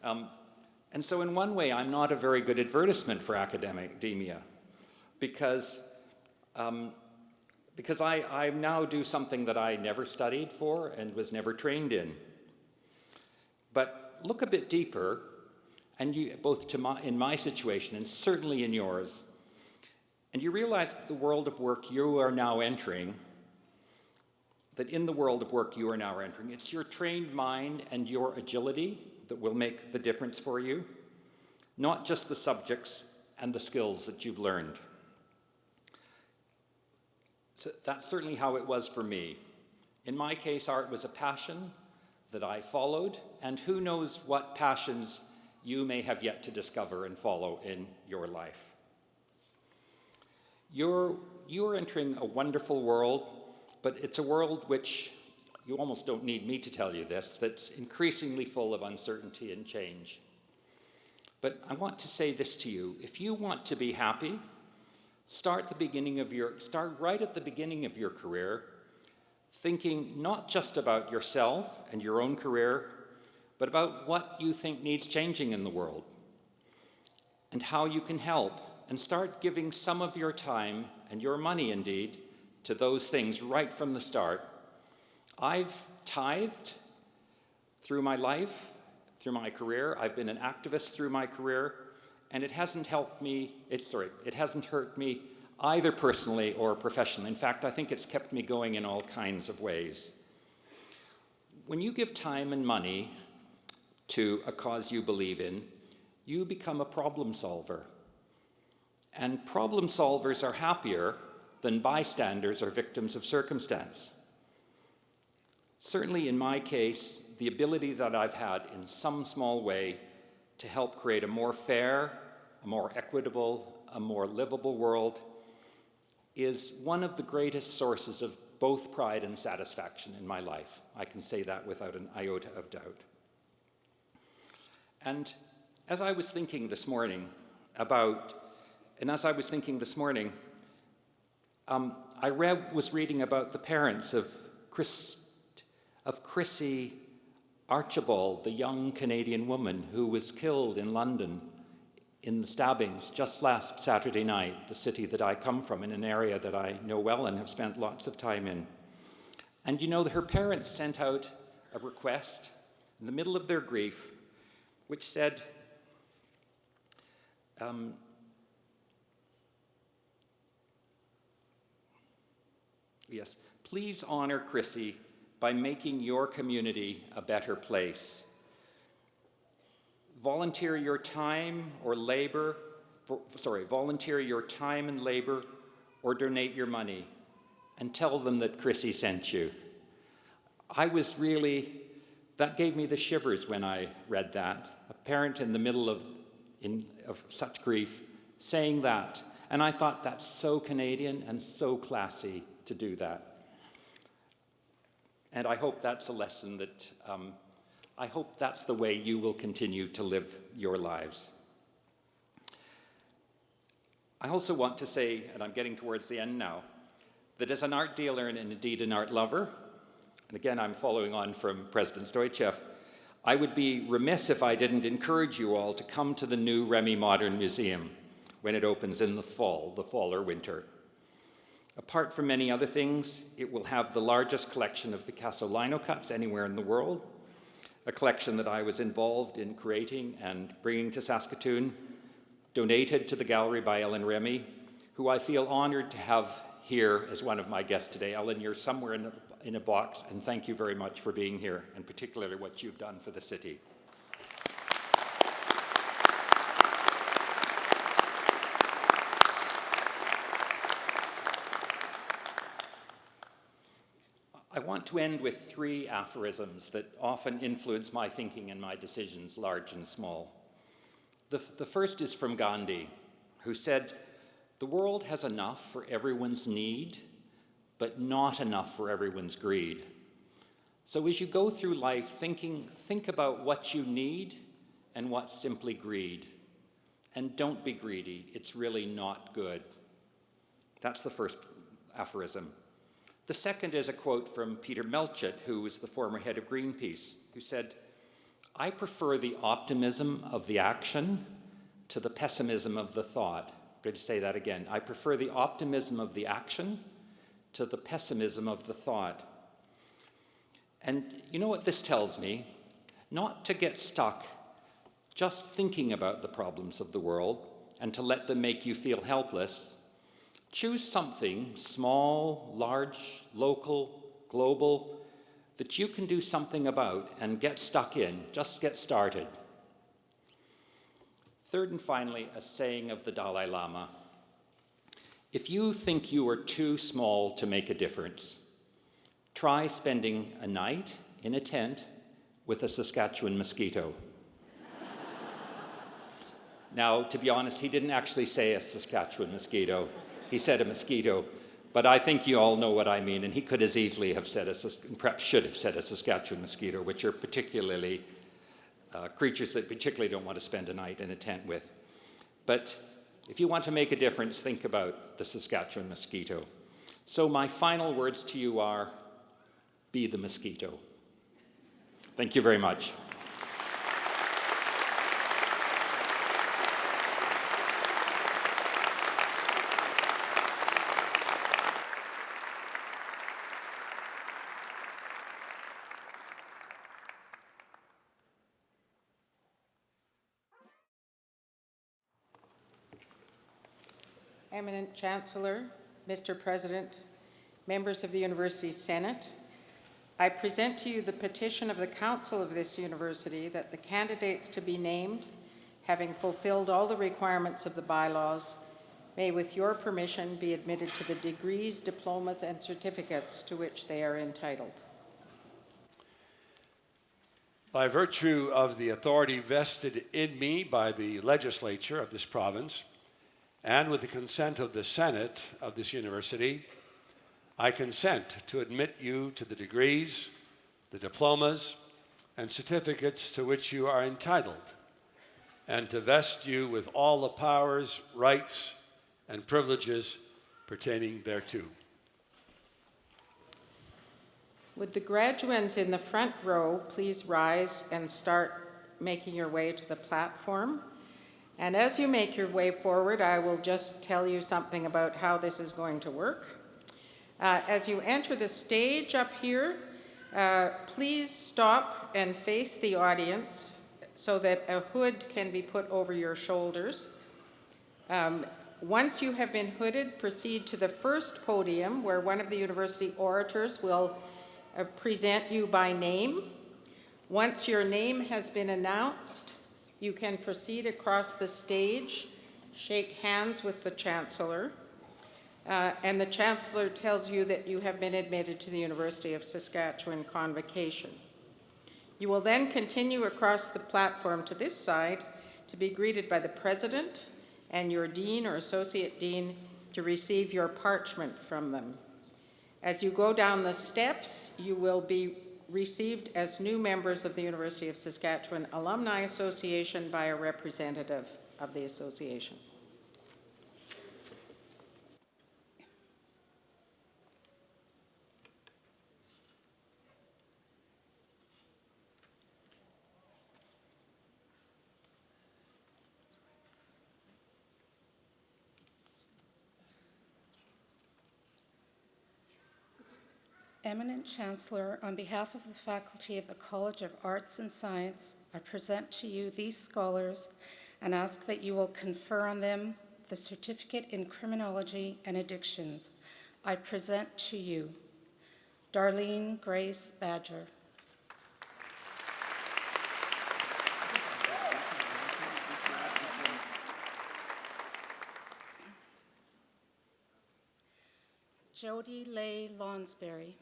And so in one way, I'm not a very good advertisement for academia, because I now do something that I never studied for and was never trained in. But look a bit deeper, and in my situation and certainly in yours, and you realize that the world of work you are now entering, it's your trained mind and your agility that will make the difference for you, not just the subjects and the skills that you've learned. So that's certainly how it was for me. In my case, art was a passion that I followed, and who knows what passions you may have yet to discover and follow in your life. You're entering a wonderful world, but it's a world which, you almost don't need me to tell you this, that's increasingly full of uncertainty and change. But I want to say this to you: if you want to be happy, start right at the beginning of your career, thinking not just about yourself and your own career, but about what you think needs changing in the world and how you can help, and start giving some of your time and your money, indeed, to those things right from the start. I've tithed through my life, through my career. I've been an activist through my career, and it hasn't hurt me either personally or professionally. In fact, I think it's kept me going in all kinds of ways. When you give time and money to a cause you believe in, you become a problem solver. And problem solvers are happier than bystanders or victims of circumstance. Certainly in my case, the ability that I've had in some small way to help create a more fair, a more equitable, a more livable world is one of the greatest sources of both pride and satisfaction in my life. I can say that without an iota of doubt. And as I was thinking this morning, I was reading about the parents of Chrissy Archibald, the young Canadian woman who was killed in London in the stabbings just last Saturday night, the city that I come from, in an area that I know well and have spent lots of time in. And you know, her parents sent out a request in the middle of their grief, which said, yes, please honor Chrissy by making your community a better place. Volunteer your time and labor, or donate your money, and tell them that Chrissy sent you. That gave me the shivers when I read that. A parent in the middle of such grief saying that. And I thought, that's so Canadian and so classy to do that. And I hope that's a lesson that, I hope that's the way you will continue to live your lives. I also want to say, and I'm getting towards the end now, that as an art dealer and indeed an art lover, and again I'm following on from President Stoichev, I would be remiss if I didn't encourage you all to come to the new Remy Modern Museum when it opens in the fall or winter. Apart from many other things, it will have the largest collection of Picasso linocuts anywhere in the world, a collection that I was involved in creating and bringing to Saskatoon, donated to the gallery by Ellen Remy, who I feel honored to have here as one of my guests today. Ellen, you're somewhere in a box, and thank you very much for being here, and particularly what you've done for the city. I want to end with 3 aphorisms that often influence my thinking and my decisions, large and small. The first is from Gandhi, who said, "The world has enough for everyone's need, but not enough for everyone's greed." So as you go through life think about what you need and what's simply greed. And don't be greedy. It's really not good. That's the first aphorism. The second is a quote from Peter Melchett, who was the former head of Greenpeace, who said, "I prefer the optimism of the action to the pessimism of the thought." I'm going to say that again. I prefer the optimism of the action to the pessimism of the thought. And you know what this tells me? Not to get stuck just thinking about the problems of the world and to let them make you feel helpless. Choose something small, large, local, global, that you can do something about and get stuck in. Just get started. Third and finally, a saying of the Dalai Lama. If you think you are too small to make a difference, try spending a night in a tent with a Saskatchewan mosquito. Now, to be honest, he didn't actually say a Saskatchewan mosquito. He said a mosquito, but I think you all know what I mean, and he could as easily have said, perhaps should have said a Saskatchewan mosquito, which are particularly creatures that particularly don't want to spend a night in a tent with. But if you want to make a difference, think about the Saskatchewan mosquito. So my final words to you are, be the mosquito. Thank you very much. Eminent Chancellor, Mr. President, members of the University Senate, I present to you the petition of the Council of this university that the candidates to be named, having fulfilled all the requirements of the bylaws, may with your permission be admitted to the degrees, diplomas, and certificates to which they are entitled. By virtue of the authority vested in me by the legislature of this province, and with the consent of the Senate of this university, I consent to admit you to the degrees, the diplomas, and certificates to which you are entitled, and to vest you with all the powers, rights, and privileges pertaining thereto. Would the graduands in the front row please rise and start making your way to the platform? And as you make your way forward, I will just tell you something about how this is going to work. As you enter the stage up here, please stop and face the audience so that a hood can be put over your shoulders. Once you have been hooded, proceed to the first podium where one of the university orators will present you by name. Once your name has been announced, you can proceed across the stage, shake hands with the Chancellor, and the Chancellor tells you that you have been admitted to the University of Saskatchewan Convocation. You will then continue across the platform to this side to be greeted by the President and your Dean or Associate Dean to receive your parchment from them. As you go down the steps, you will be received as new members of the University of Saskatchewan Alumni Association by a representative of the association. Eminent Chancellor, on behalf of the faculty of the College of Arts and Science, I present to you these scholars and ask that you will confer on them the Certificate in Criminology and Addictions. I present to you Darlene Grace Badger. Jody Leigh Lonsberry.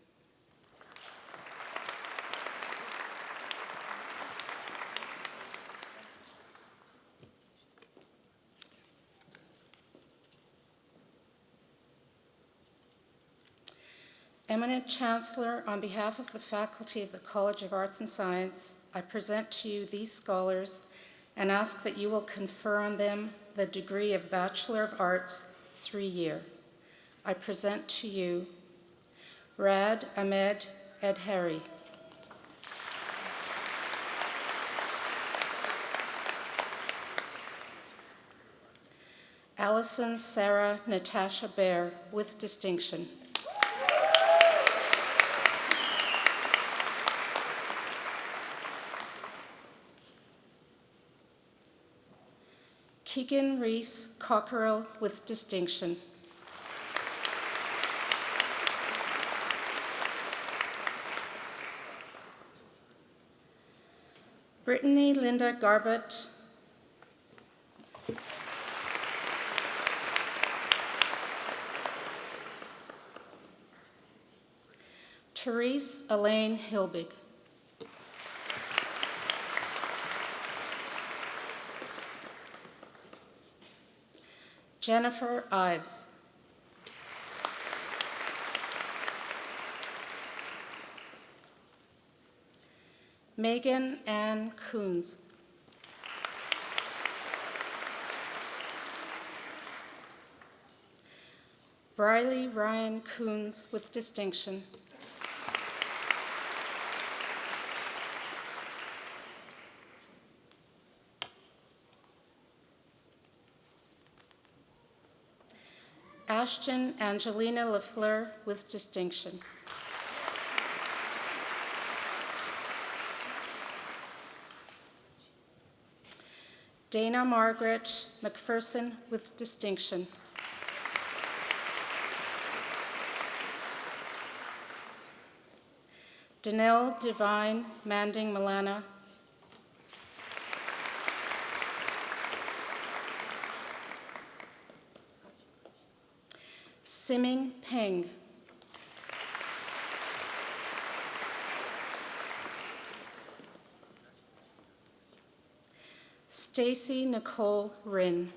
Eminent Chancellor, on behalf of the faculty of the College of Arts and Science, I present to you these scholars and ask that you will confer on them the degree of Bachelor of Arts, 3-year. I present to you Rad Ahmed Edhari, Allison Sarah Natasha Baer, with distinction. Keegan Reese Cockerell, with distinction. Brittany Linda Garbett. Therese Elaine Hilbig. Jennifer Ives. Megan Ann Coons. Briley Ryan Coons, with distinction. Ashton Angelina Lafleur, with distinction. Dana Margaret McPherson, with distinction. Danelle Divine Manding Milana. Siming Peng. Stacy Nicole Rinn.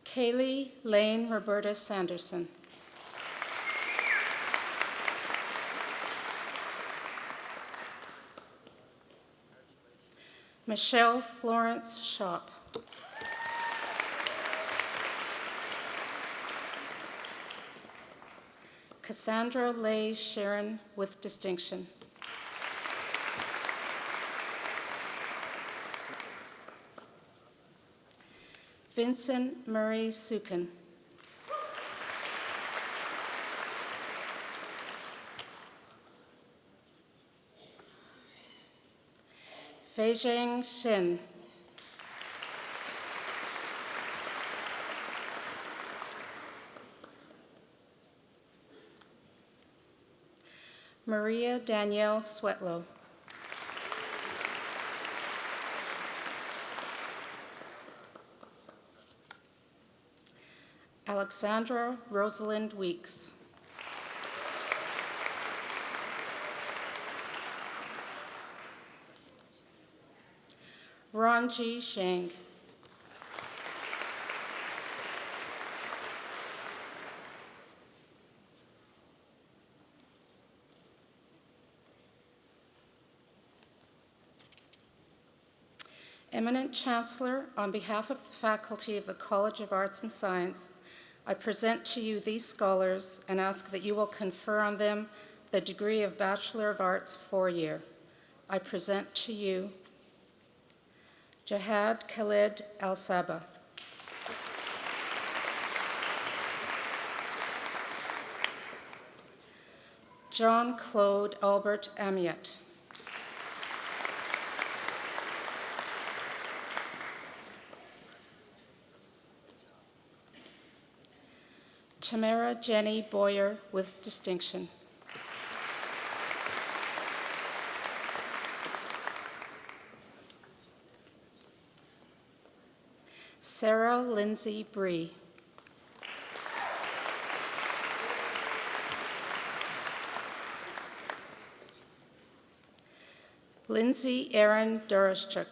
Kaylee Lane Roberta Sanderson. Michelle Florence Shop. Cassandra Leigh Sharon, with distinction. Vincent Murray Sukin. Feijing Shin. Maria Danielle Swetlow. Alexandra Rosalind Weeks. Ranji Shang. Eminent Chancellor, on behalf of the faculty of the College of Arts and Science, I present to you these scholars and ask that you will confer on them the degree of Bachelor of Arts, 4-year. I present to you Jihad Khalid Al-Saba. John Claude Albert Amiot. Tamara Jenny Boyer with distinction. Sarah Lindsay Bree. Lindsay Aaron Doroschuk.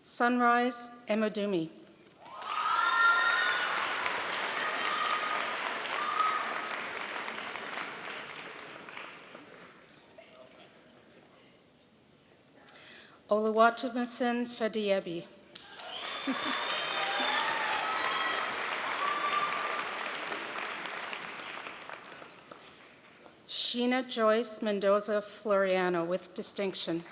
Sunrise Emadumi. Oluwatomisin Fadiebi. Sheena Joyce Mendoza Floriano with distinction.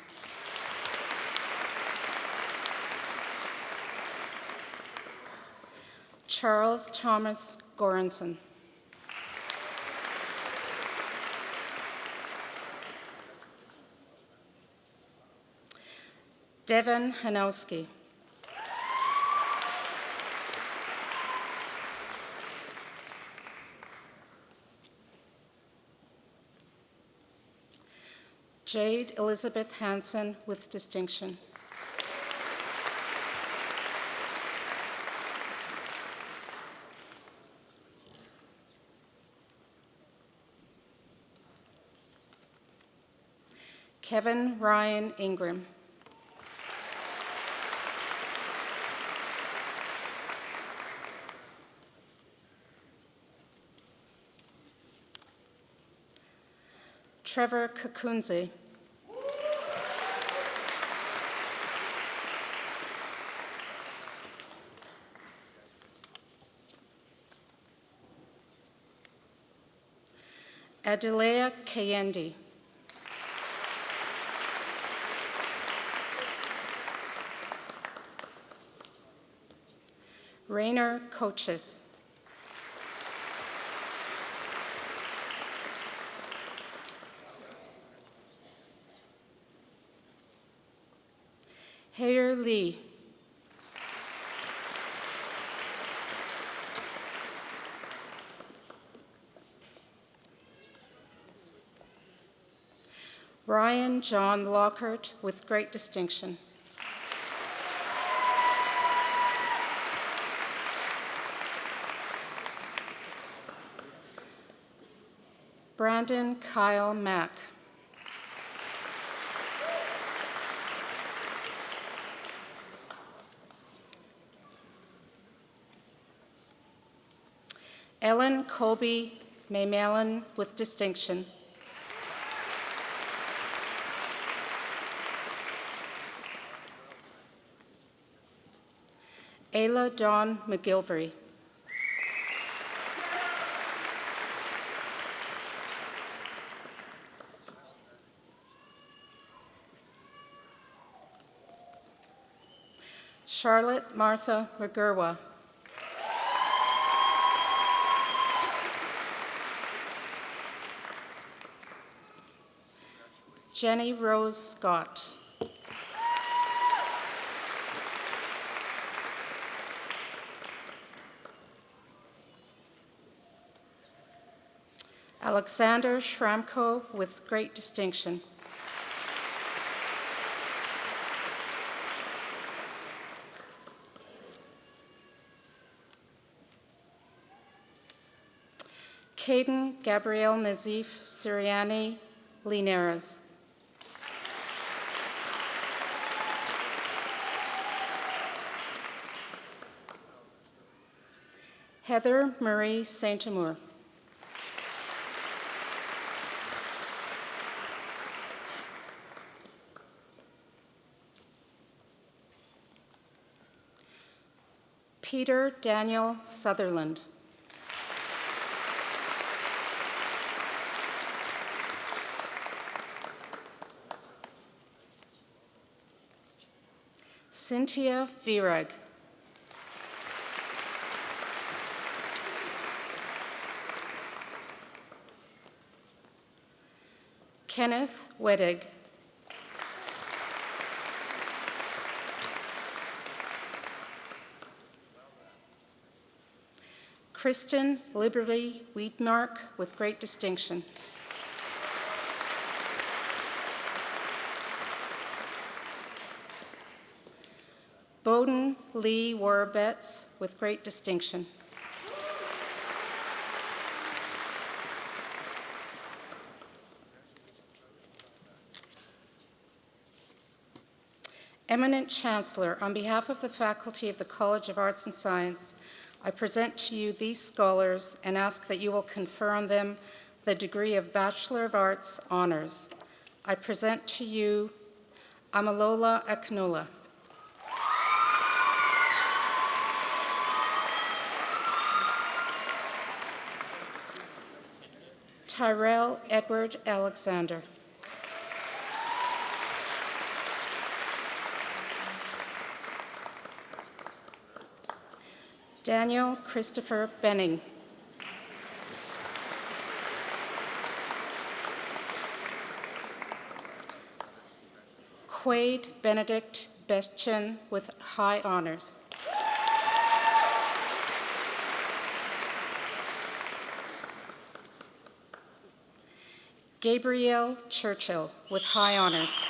Charles Thomas Goranson. Devin Hanowski. Jade Elizabeth Hansen with distinction. Kevin Ryan Ingram. Trevor Kakunze. Adelea Kayendi. Rainer Coaches. Hayer Lee. Ryan John Lockhart with great distinction. Brandon Kyle Mack. Ellen Colby Maymelin with distinction. Ayla Dawn McGilvery. Charlotte Martha McGurwa. Jenny Rose Scott. Alexander Shramko with great distinction. Caden Gabrielle Nazif Siriani Linares. Heather Marie Saint-Amour. Peter Daniel Sutherland. Cynthia Virag. Kenneth Wedig. Kristen Liberty Wiedmark with great distinction. Bowden Lee Warbetz with great distinction. Eminent Chancellor, on behalf of the faculty of the College of Arts and Science, I present to you these scholars and ask that you will confer on them the degree of Bachelor of Arts Honors. I present to you Amalola Akinola. Tyrell Edward Alexander. Daniel Christopher Benning. Quaid Benedict Bestchen with high honors. Gabrielle Churchill with high honors.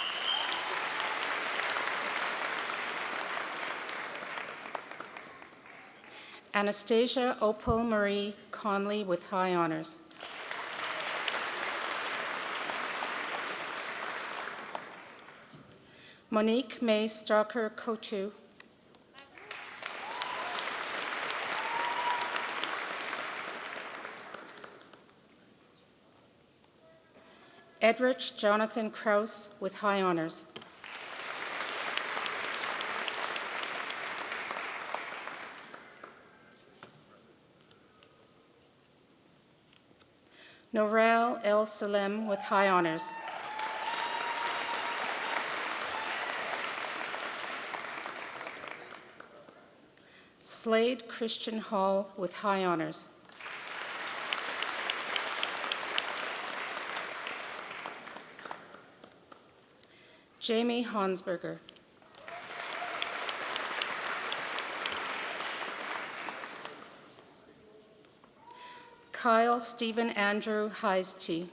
Anastasia Opal Marie Conley with high honors. Monique May Stalker Kotu. Edrich Jonathan Krause with high honors. Norel El Salem with high honors. Slade Christian Hall with high honors. Jamie Hansberger. Kyle Stephen Andrew Heisty.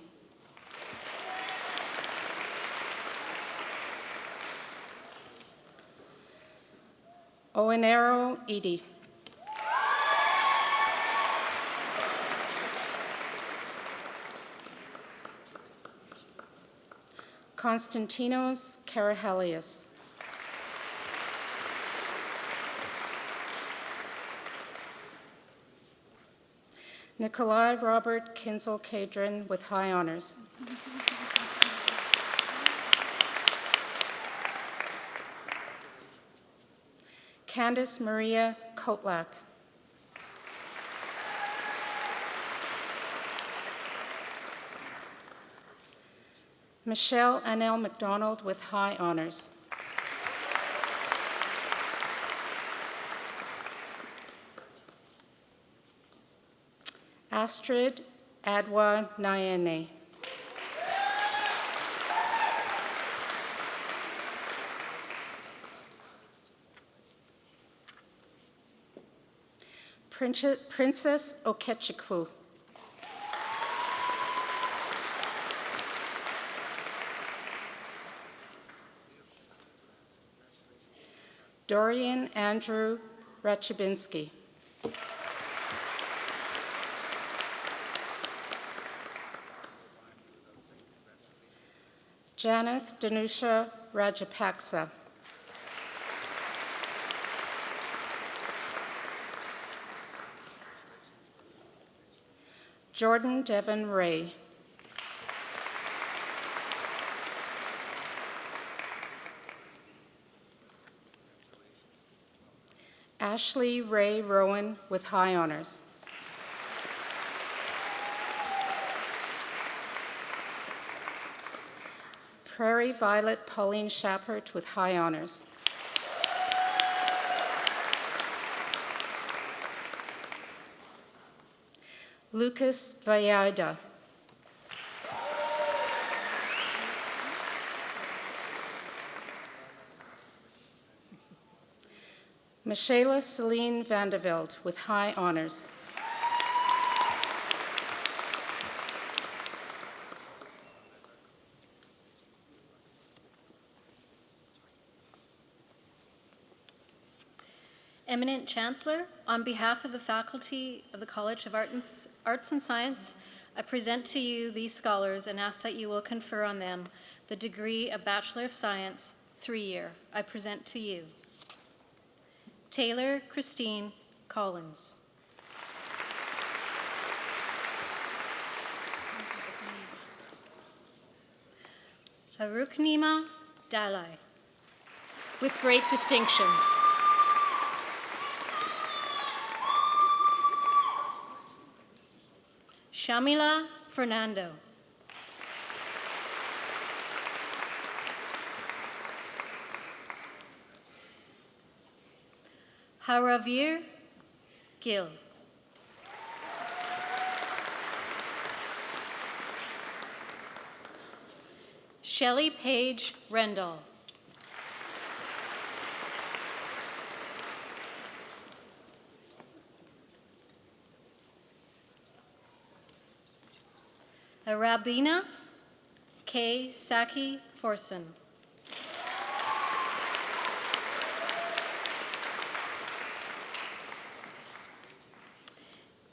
Oenero Edie. Konstantinos Karahelios. Nikolai Robert Kinzel-Kadrin with high honors. Candice Maria Kotlak. Michelle Annelle McDonald with high honors. Astrid Adwa Nyene. Princess Okechukwu. Dorian Andrew Rachibinsky. Janeth Danusha Rajapaksa. Jordan Devon Ray. Ashley Ray Rowan with high honors. Prairie Violet Pauline Shappert with high honors. Lucas Vallada. Michaela Celine Vandeveld with high honors. Eminent Chancellor, on behalf of the faculty of the College of Arts and Science, I present to you these scholars and ask that you will confer on them the degree of Bachelor of Science, 3-year. I present to you Taylor Christine Collins. Aruknima Dalai, with great distinctions. Shamila Fernando. Haravir Gill. Shelley Page Rendall. Rabina K. Saki Forson.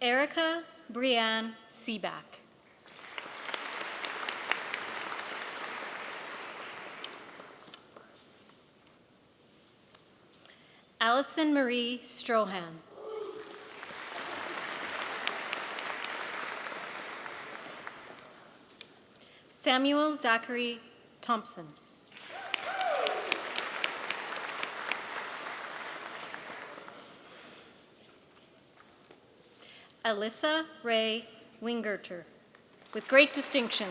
Erica Brianne Seaback. Allison Marie Strohan. Samuel Zachary Thompson. Alyssa Ray Wingerter, with great distinction.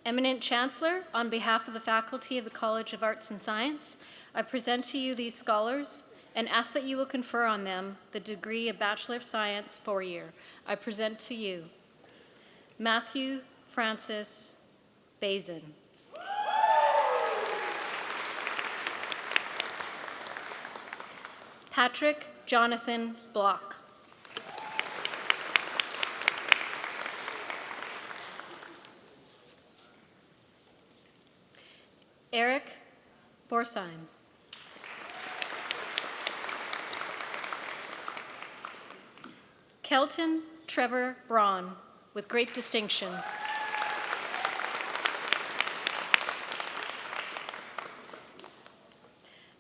Eminent Chancellor, on behalf of the faculty of the College of Arts and Science, I present to you these scholars and ask that you will confer on them the degree of Bachelor of Science, 4-year. I present to you Matthew Francis Bazin. Patrick Jonathan Block. Eric Borsine. Kelton Trevor Braun, with great distinction.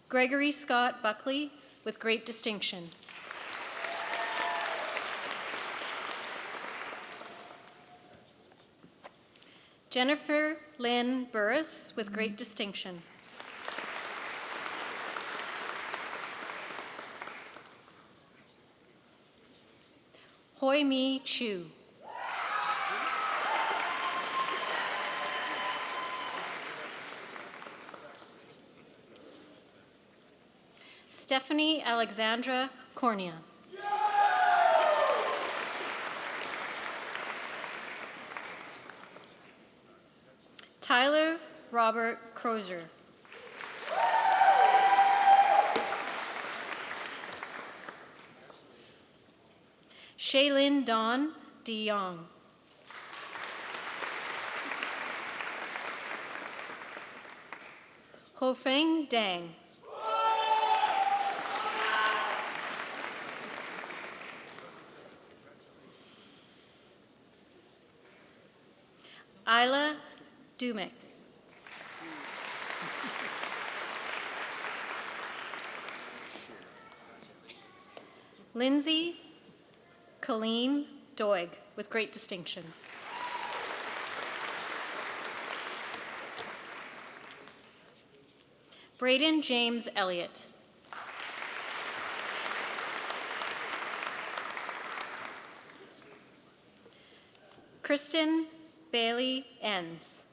Gregory Scott Buckley, with great distinction. Jennifer Lynn Burris, with great distinction. Hoi Mi Chu. Stephanie Alexandra Cornea. Tyler Robert Crozier. Shaylin Dawn DeYoung. Hofeng Dang. Isla Dumick. Lindsay Colleen Doig, with great distinction. Braden James Elliott. Kristen Bailey Enns.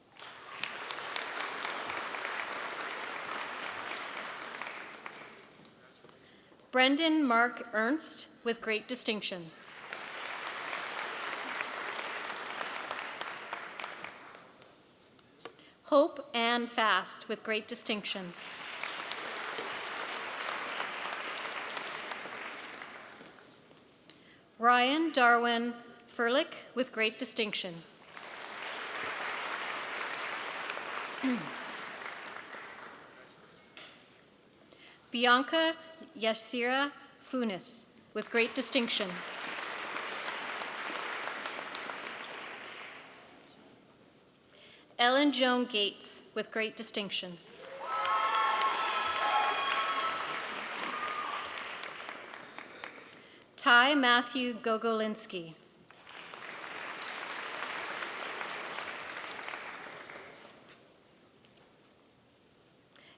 Brendan Mark Ernst, with great distinction. Hope Ann Fast with great distinction. Ryan Darwin Furlick with great distinction. Bianca Yasira Funes with great distinction. Ellen Joan Gates with great distinction. Ty Matthew Gogolinski.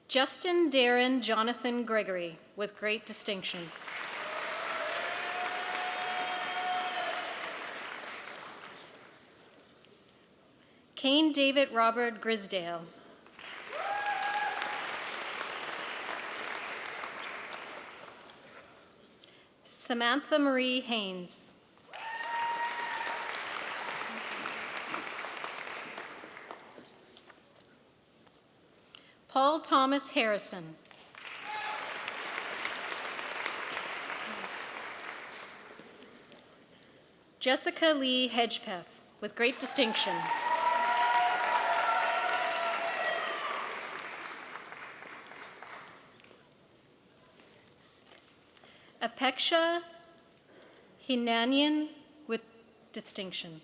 Justin Darren Jonathan Gregory with great distinction. Kane David Robert Grisdale. Samantha Marie Haynes. Paul Thomas Harrison. Jessica Lee Hedgepeth with great distinction. Apeksha Hinanian with distinction.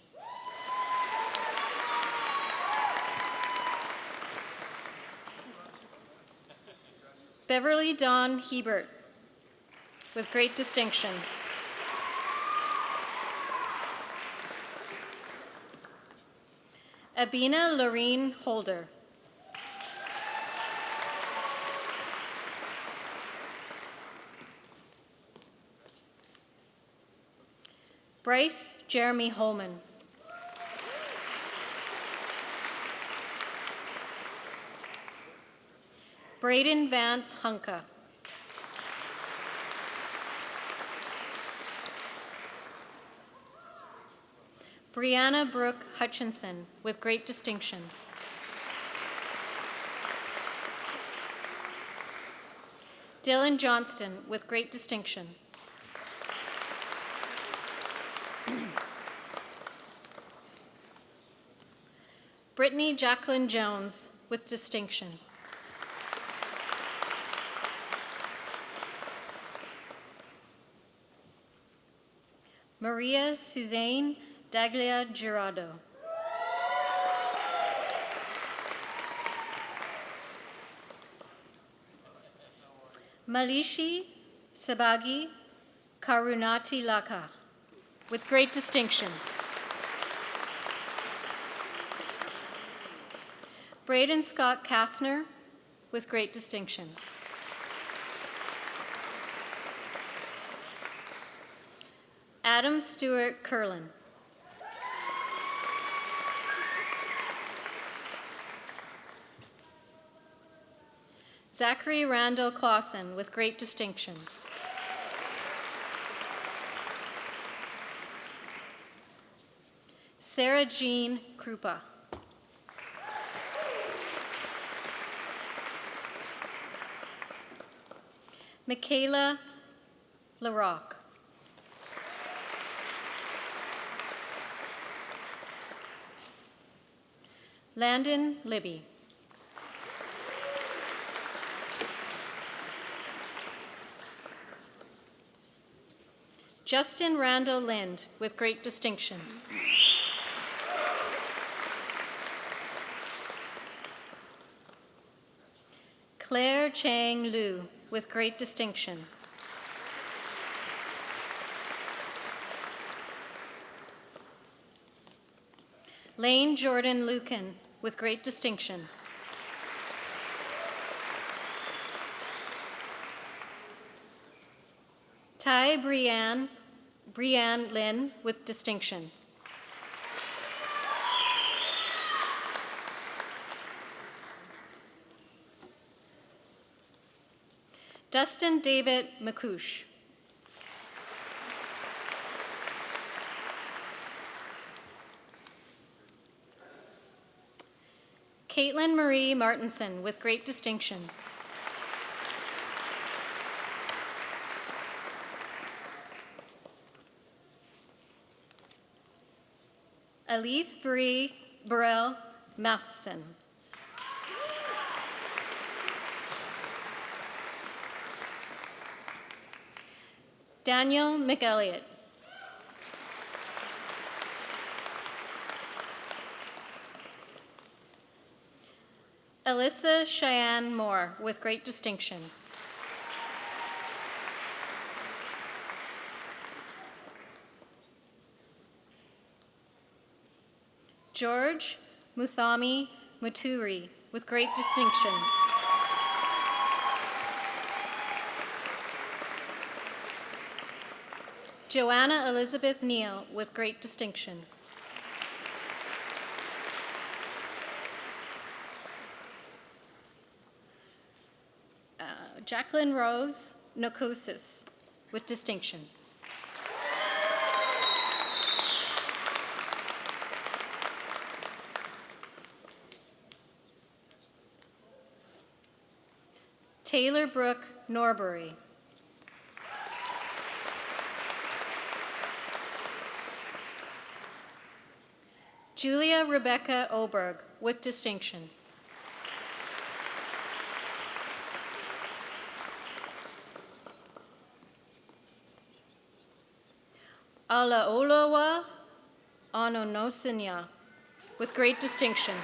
Beverly Dawn Hebert with great distinction. Abina Lorene Holder. Bryce Jeremy Holman. Braden Vance Hunka. Brianna Brooke Hutchinson with great distinction. Dylan Johnston with great distinction. Brittany Jacqueline Jones with distinction. Maria Suzanne Daglia Girardo. Malishi Sabagi Karunati Laka with great distinction. Braden Scott Kastner with great distinction. Adam Stewart Curlin. Zachary Randall Clausen with great distinction. Sarah Jean Krupa. Michaela LaRocque. Landon Libby. Justin Randall Lind with great distinction. Claire Chang Liu with great distinction. Lane Jordan Lucan with great distinction. Ty Brianne Lynn with distinction. Dustin David McCouche. Caitlin Marie Martinson with great distinction. Alith Brie Burrell Matheson. Daniel McElliott. Alyssa Cheyenne Moore with great distinction. George Muthami Muturi with great distinction. Joanna Elizabeth Neal with great distinction. Jacqueline Rose Nokosis with distinction. Taylor Brooke Norbury. Julia Rebecca Oberg with distinction. Alaolawa Anonosinya with great distinction.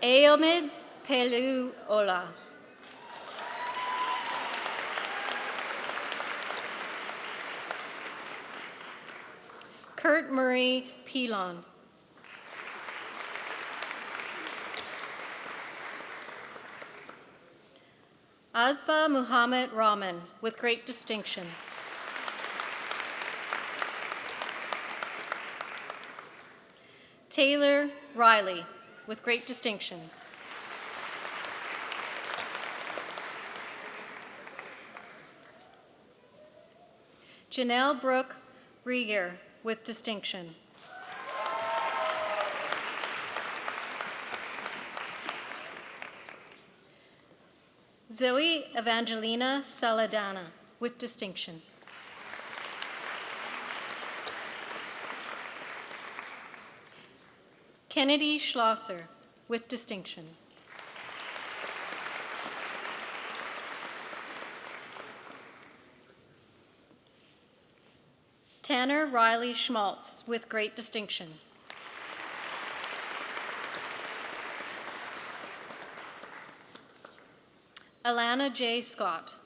Aomid Pelu Ola. Kurt Murray Pilon. Azba Muhammad Rahman with great distinction. Taylor Riley with great distinction. Janelle Brooke Rieger with distinction. Zoe Evangelina Saladana with distinction. Kennedy Schlosser with distinction. Tanner Riley Schmaltz with great distinction. Alana J. Scott.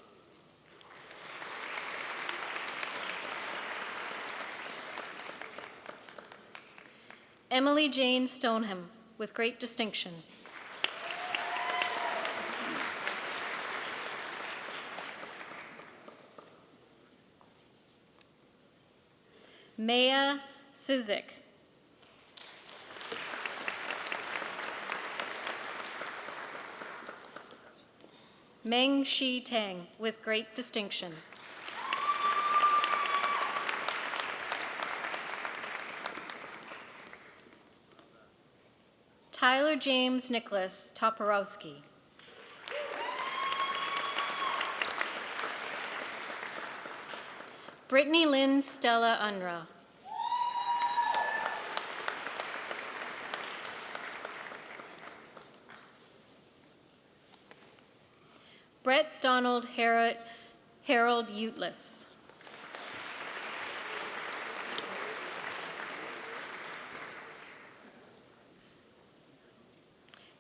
Emily Jane Stoneham with great distinction. Maya Suzik. Meng Shi Tang with great distinction. Tyler James Nicholas Toporowski. Brittany Lynn Stella Unruh. Brett Donald Harold Utless.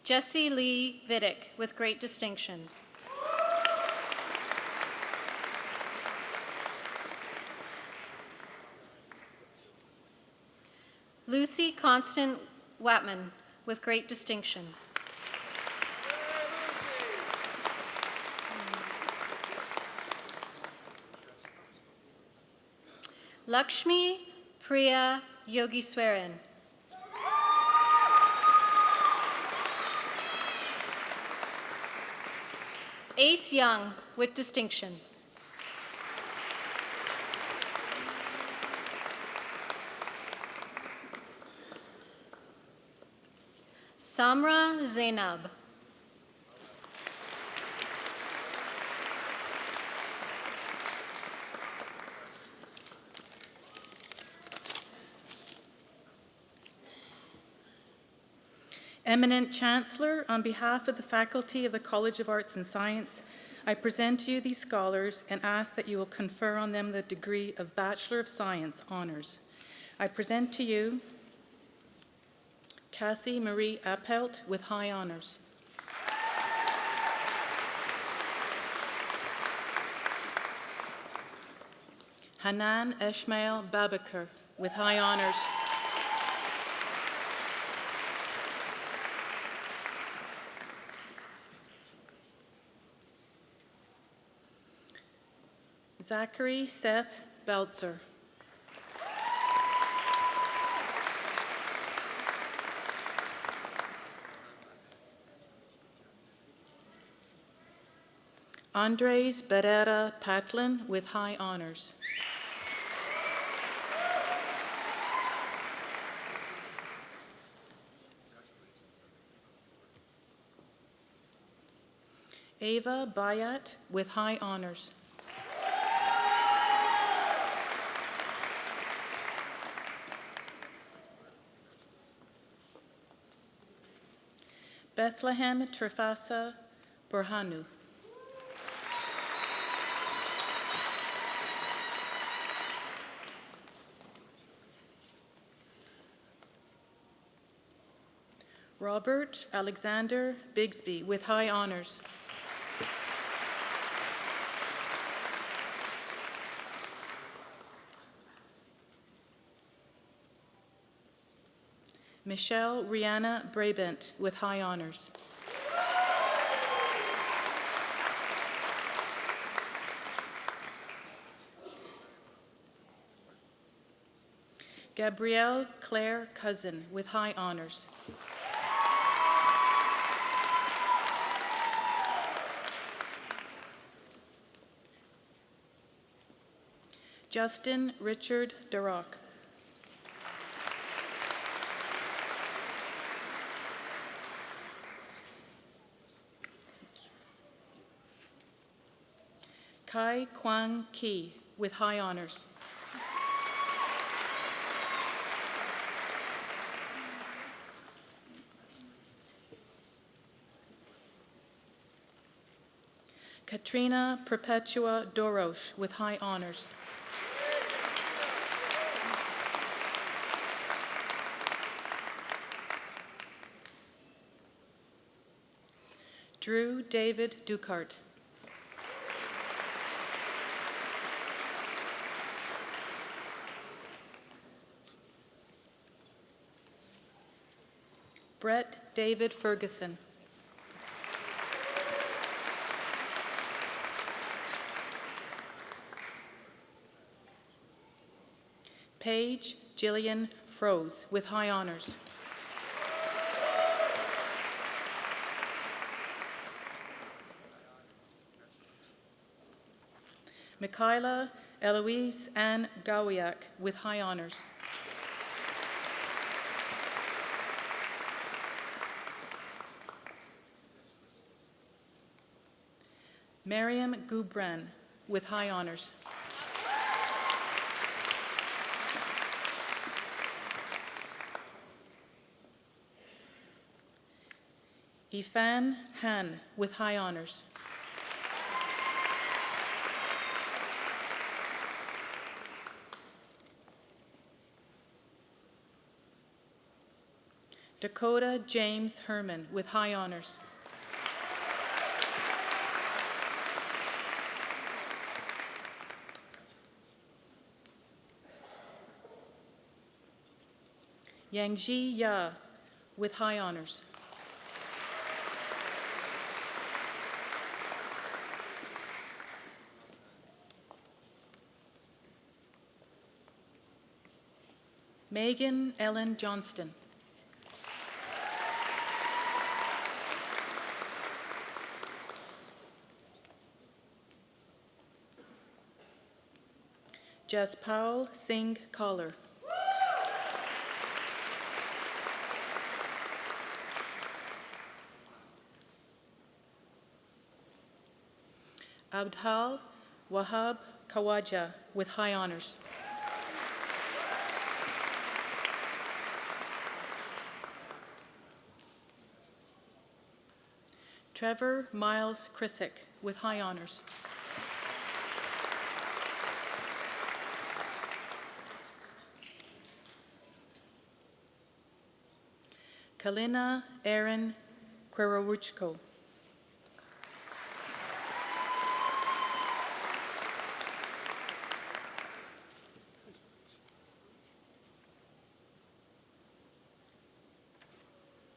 Jesse Lee Vidic with great distinction. Lucy Constant Watman with great distinction. Lakshmi Priya Yogiswaran. Ace Young, with distinction. Samra Zainab. Eminent Chancellor, on behalf of the faculty of the College of Arts and Science, I present to you these scholars and ask that you will confer on them the degree of Bachelor of Science honors. I present to you Cassie Marie Appelt with high honors. Hanan Ishmael Babakar with high honors. Zachary Seth Belzer. Andres Barrera Patlin with high honors. Ava Bayat with high honors. Bethlehem Trefasa Burhanu. Robert Alexander Bigsby with high honors. Michelle Rihanna Brabant with high honors. Gabrielle Claire Cousin with high honors. Justin Richard Durock. Kai Kwang Ki with high honors. Katrina Perpetua Dorosh with high honors. Drew David Ducart. Brett David Ferguson. Paige Jillian Froese with high honors. Michaela Eloise Ann Gawiak with high honors. Miriam Gubran with high honors. Ifan Han with high honors. Dakota James Herman with high honors. Yangji Ya with high honors. Megan Ellen Johnston. Jaspal Singh Collar. Abdhal Wahab Kawaja with high honors. Trevor Miles Krissick with high honors. Kalina Aaron Kwerawuchko.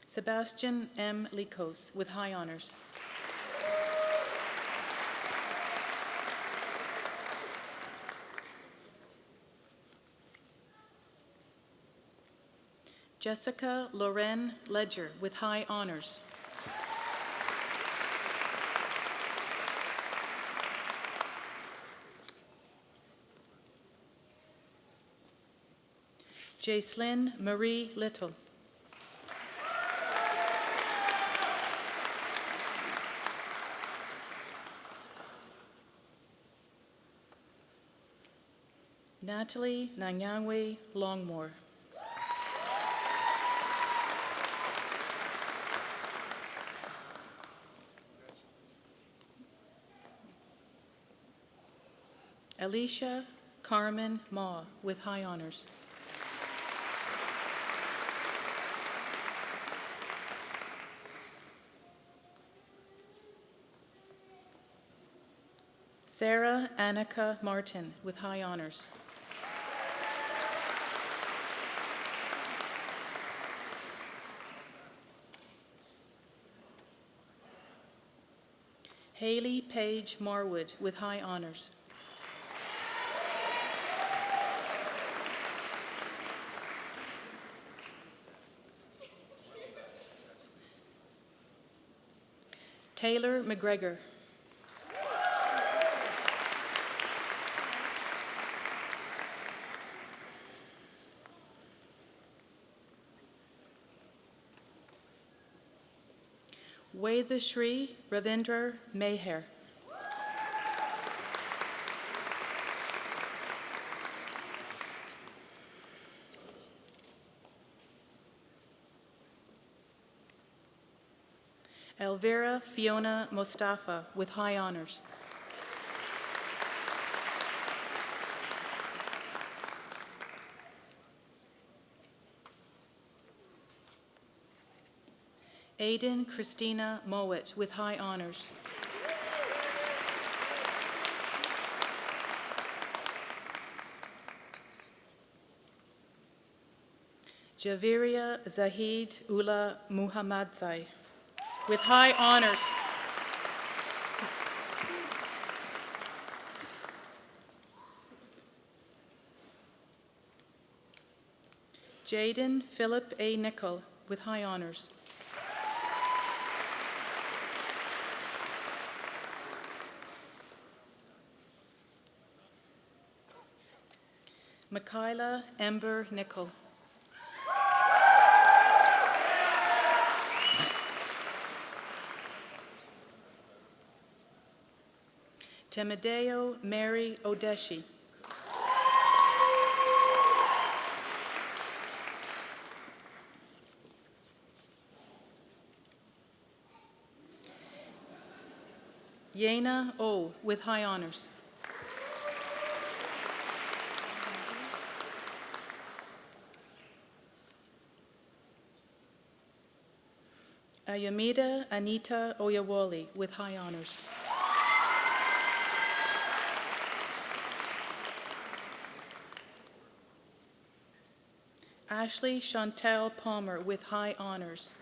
Sebastian M. Likos with high honors. Jessica Loren Ledger with high honors. Jaislyn Marie Little. Natalie Nanyangwe Longmore. Alicia Carmen Ma with high honors. Sarah Annika Martin with high honors. Haley Page Marwood with high honors. Taylor McGregor. Vedashri Ravindra Meher. Elvira Fiona Mustafa with high honors. Aiden Christina Mowat with high honors. Javiria Zahid Ula Muhammadzai with high honors. Jaden Philip A. Nicol with high honors. Michaela Ember Nicol. Temedeo Mary Odeshi. Yena O with high honors. Ayamida Anita Oyawoli with high honors. Ashley Chantel Palmer with high honors.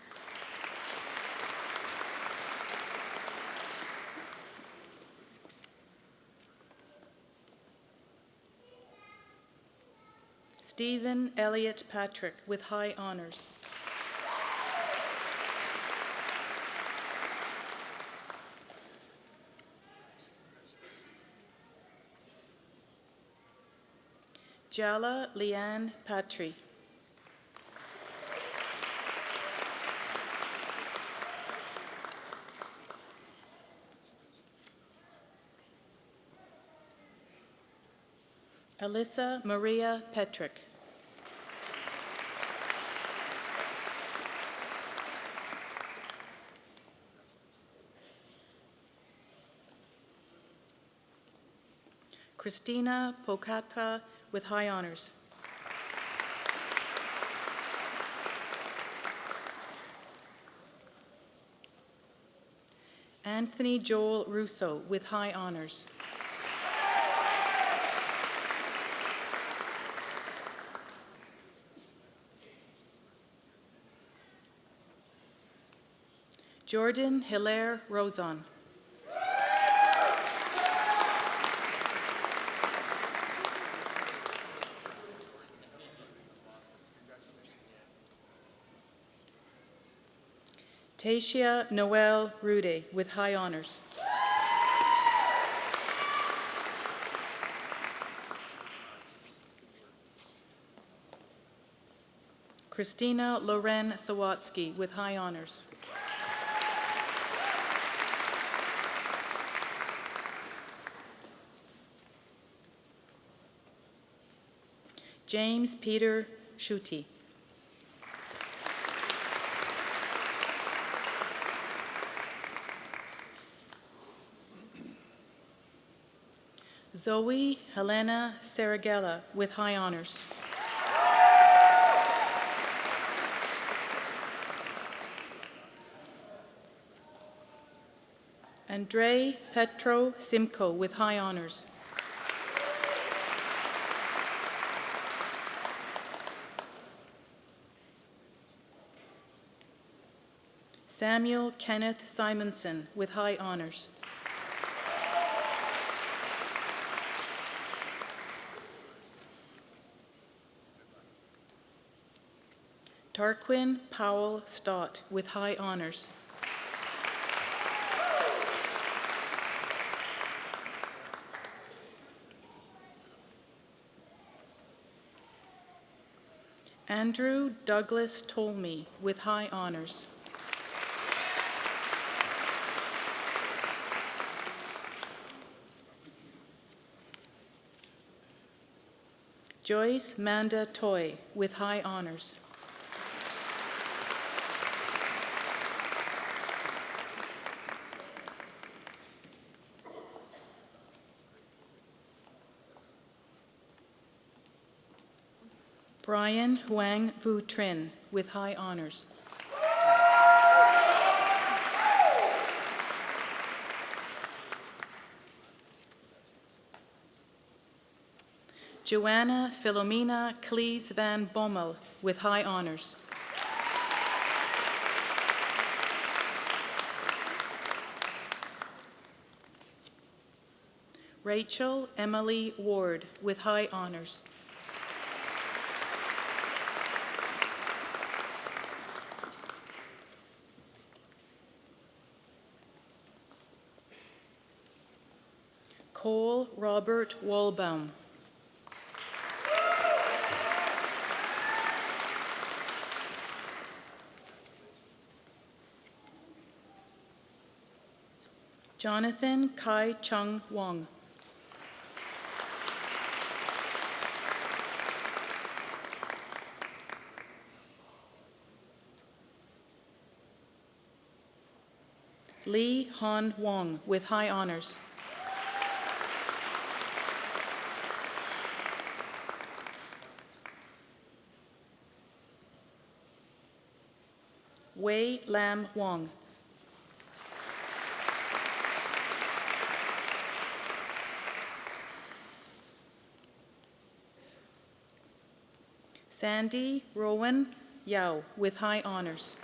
Stephen Elliott Patrick with high honors. Jala Leanne Patry. Alyssa Maria Petrick. Christina Pocatra with high honors. Anthony Joel Russo with high honors. Jordan Hilaire Roson. Tasia Noel Rude with high honors. Christina Loren Sawatsky with high honors. James Peter Schutte. Zoe Helena Saragella with high honors. Andrei Petro Simko with high honors. Samuel Kenneth Simonson with high honors. Tarquin Powell Stott with high honors. Andrew Douglas Tolmie with high honors. Joyce Manda Toy with high honors. Brian Huang Vu Trin with high honors. Joanna Philomena Cleese van Bommel with high honors. Rachel Emily Ward with high honors. Cole Robert Walbaum. Jonathan Kai Chung Wong. Lee Han Wong with high honors. Wei Lam Wong. Sandy Rowan Yao with high honors.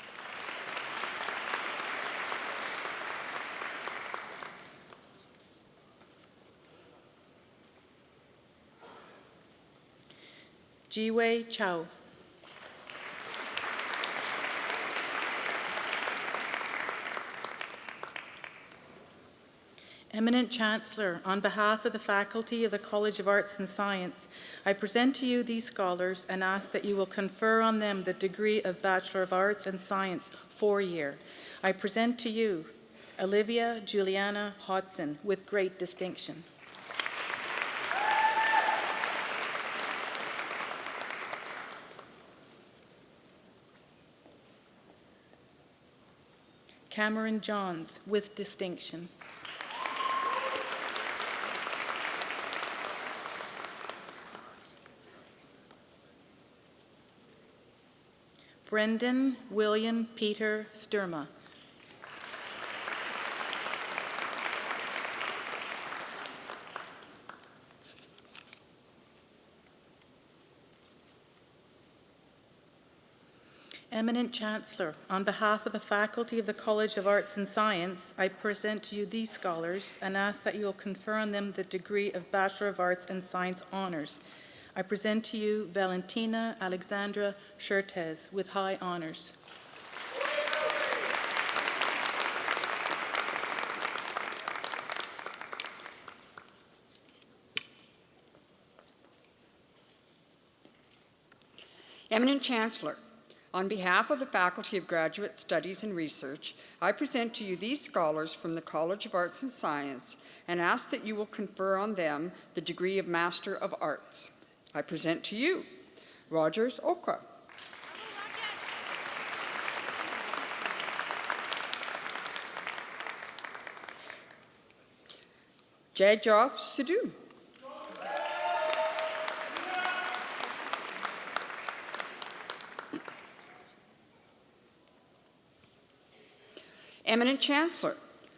Jiwei Chow. Eminent Chancellor, on behalf of the faculty of the College of Arts and Science, I present to you these scholars and ask that you will confer on them the degree of Bachelor of Arts and Science 4-year. I present to you Olivia Juliana Hodson with great distinction. Cameron Johns with distinction. Brendan William Peter Sturma. Eminent Chancellor, on behalf of the faculty of the College of Arts and Science, I present to you these scholars and ask that you will confer on them the degree of Bachelor of Arts and Science Honours. I present to you Valentina Alexandra Schertez with high honours. Eminent Chancellor, on behalf of the Faculty of Graduate Studies and Research, I present to you these scholars from the College of Arts and Science and ask that you will confer on them the degree of Master of Arts. I present to you Rogers Okra, Jagjoth Sidhu, Eminent Chancellor,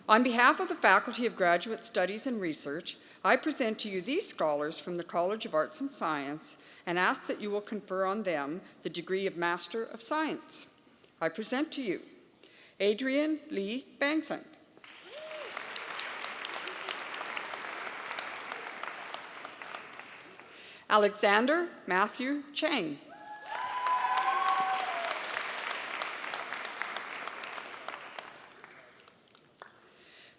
on behalf of the Faculty of Graduate Studies and Research, I present to you these scholars from the College of Arts and Science and ask that you will confer on them the degree of Master of Science. I present to you Adrian Lee Bangsang, Alexander Matthew Chang,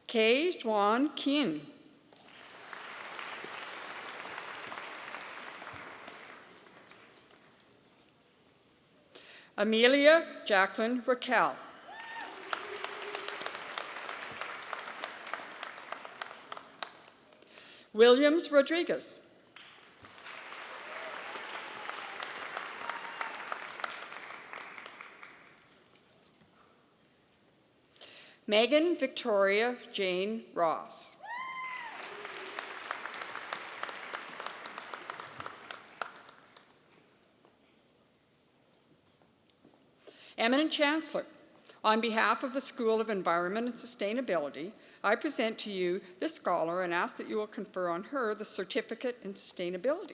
Kay Swan Kien, Amelia Jacqueline Raquel, Williams Rodriguez, Megan Victoria Jane Ross, Eminent Chancellor, on behalf of the School of Environment and Sustainability, I present to you this scholar and ask that you will confer on her the Certificate in Sustainability.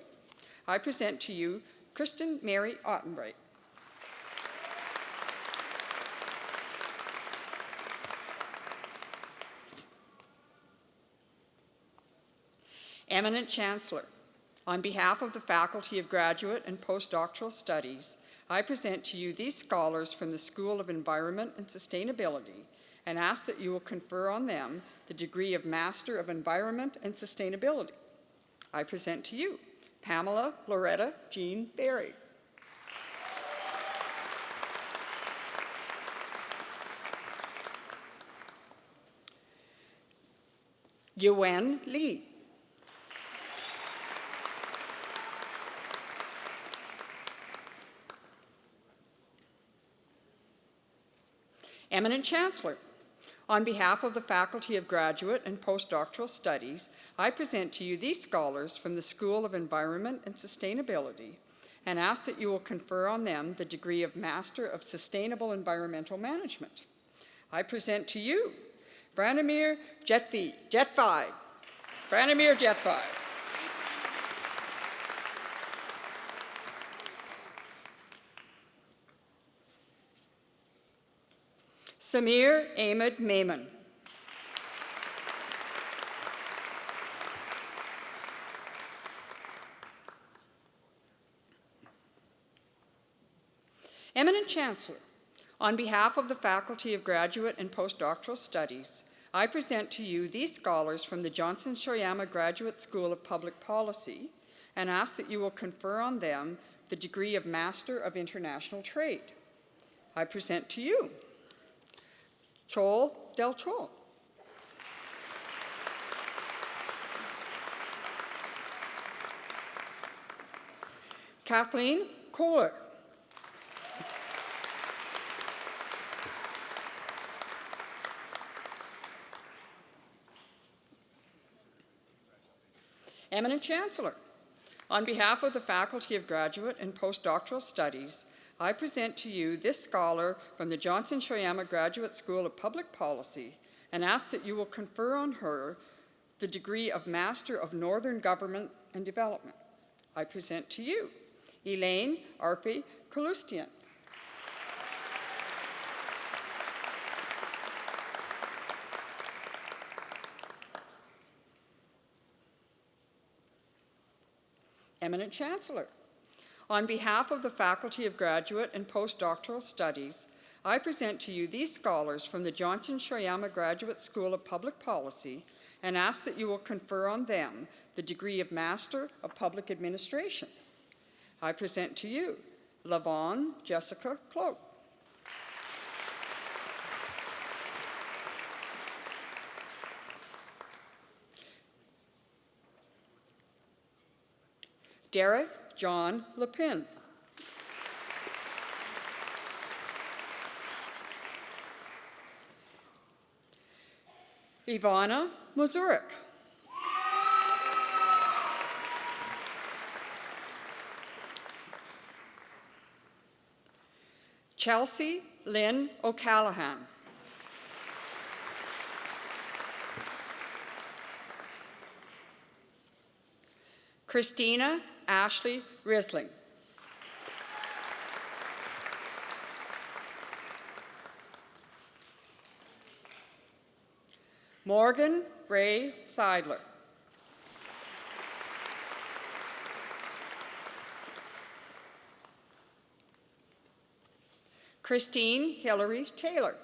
I present to you Kristen Mary Ottenbright. Eminent Chancellor, on behalf of the Faculty of Graduate and Postdoctoral Studies, I present to you these scholars from the School of Environment and Sustainability and ask that you will confer on them the degree of Master of Environment and Sustainability. I present to you Pamela Loretta Jean Berry, Yuen Lee, Eminent Chancellor, on behalf of the Faculty of Graduate and Postdoctoral Studies, I present to you these scholars from the School of Environment and Sustainability and ask that you will confer on them the degree of Master of Sustainable Environmental Management. I present to you Branimir Jetvi, Branimir Jetvi. Samir Ahmed Maiman. Eminent Chancellor, on behalf of the Faculty of Graduate and Postdoctoral Studies, I present to you these scholars from the Johnson Shoyama Graduate School of Public Policy and ask that you will confer on them the degree of Master of International Trade. I present to you Chol Del Chol, Kathleen Kohler, Eminent Chancellor, on behalf of the Faculty of Graduate and Postdoctoral Studies, I present to you this scholar from the Johnson Shoyama Graduate School of Public Policy and ask that you will confer on her the degree of Master of Northern Government and Development. I present to you Elaine Arpe Kalustian, Eminent Chancellor, on behalf of the Faculty of Graduate and Postdoctoral Studies, I present to you these scholars from the Johnson Shoyama Graduate School of Public Policy and ask that you will confer on them the degree of Master of Public Administration. I present to you Lavon Jessica Cloak, Derek John Lepin, Ivana Mazurik, Chelsea Lynn O'Callaghan, Christina Ashley Risling, Morgan Ray Seidler, Christine Hillary Taylor,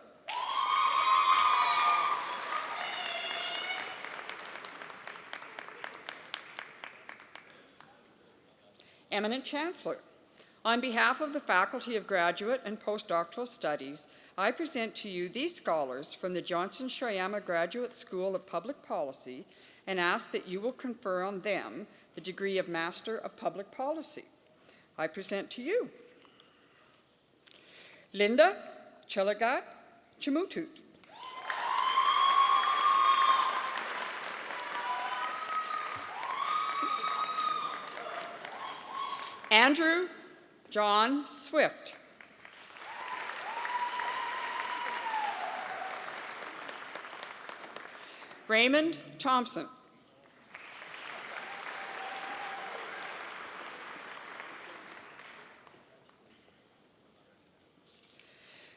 Eminent Chancellor, on behalf of the Faculty of Graduate and Postdoctoral Studies, I present to you these scholars from the Johnson Shoyama Graduate School of Public Policy and ask that you will confer on them the degree of Master of Public Policy. I present to you Linda Chelagat Chimutut, Andrew John Swift, Raymond Thompson,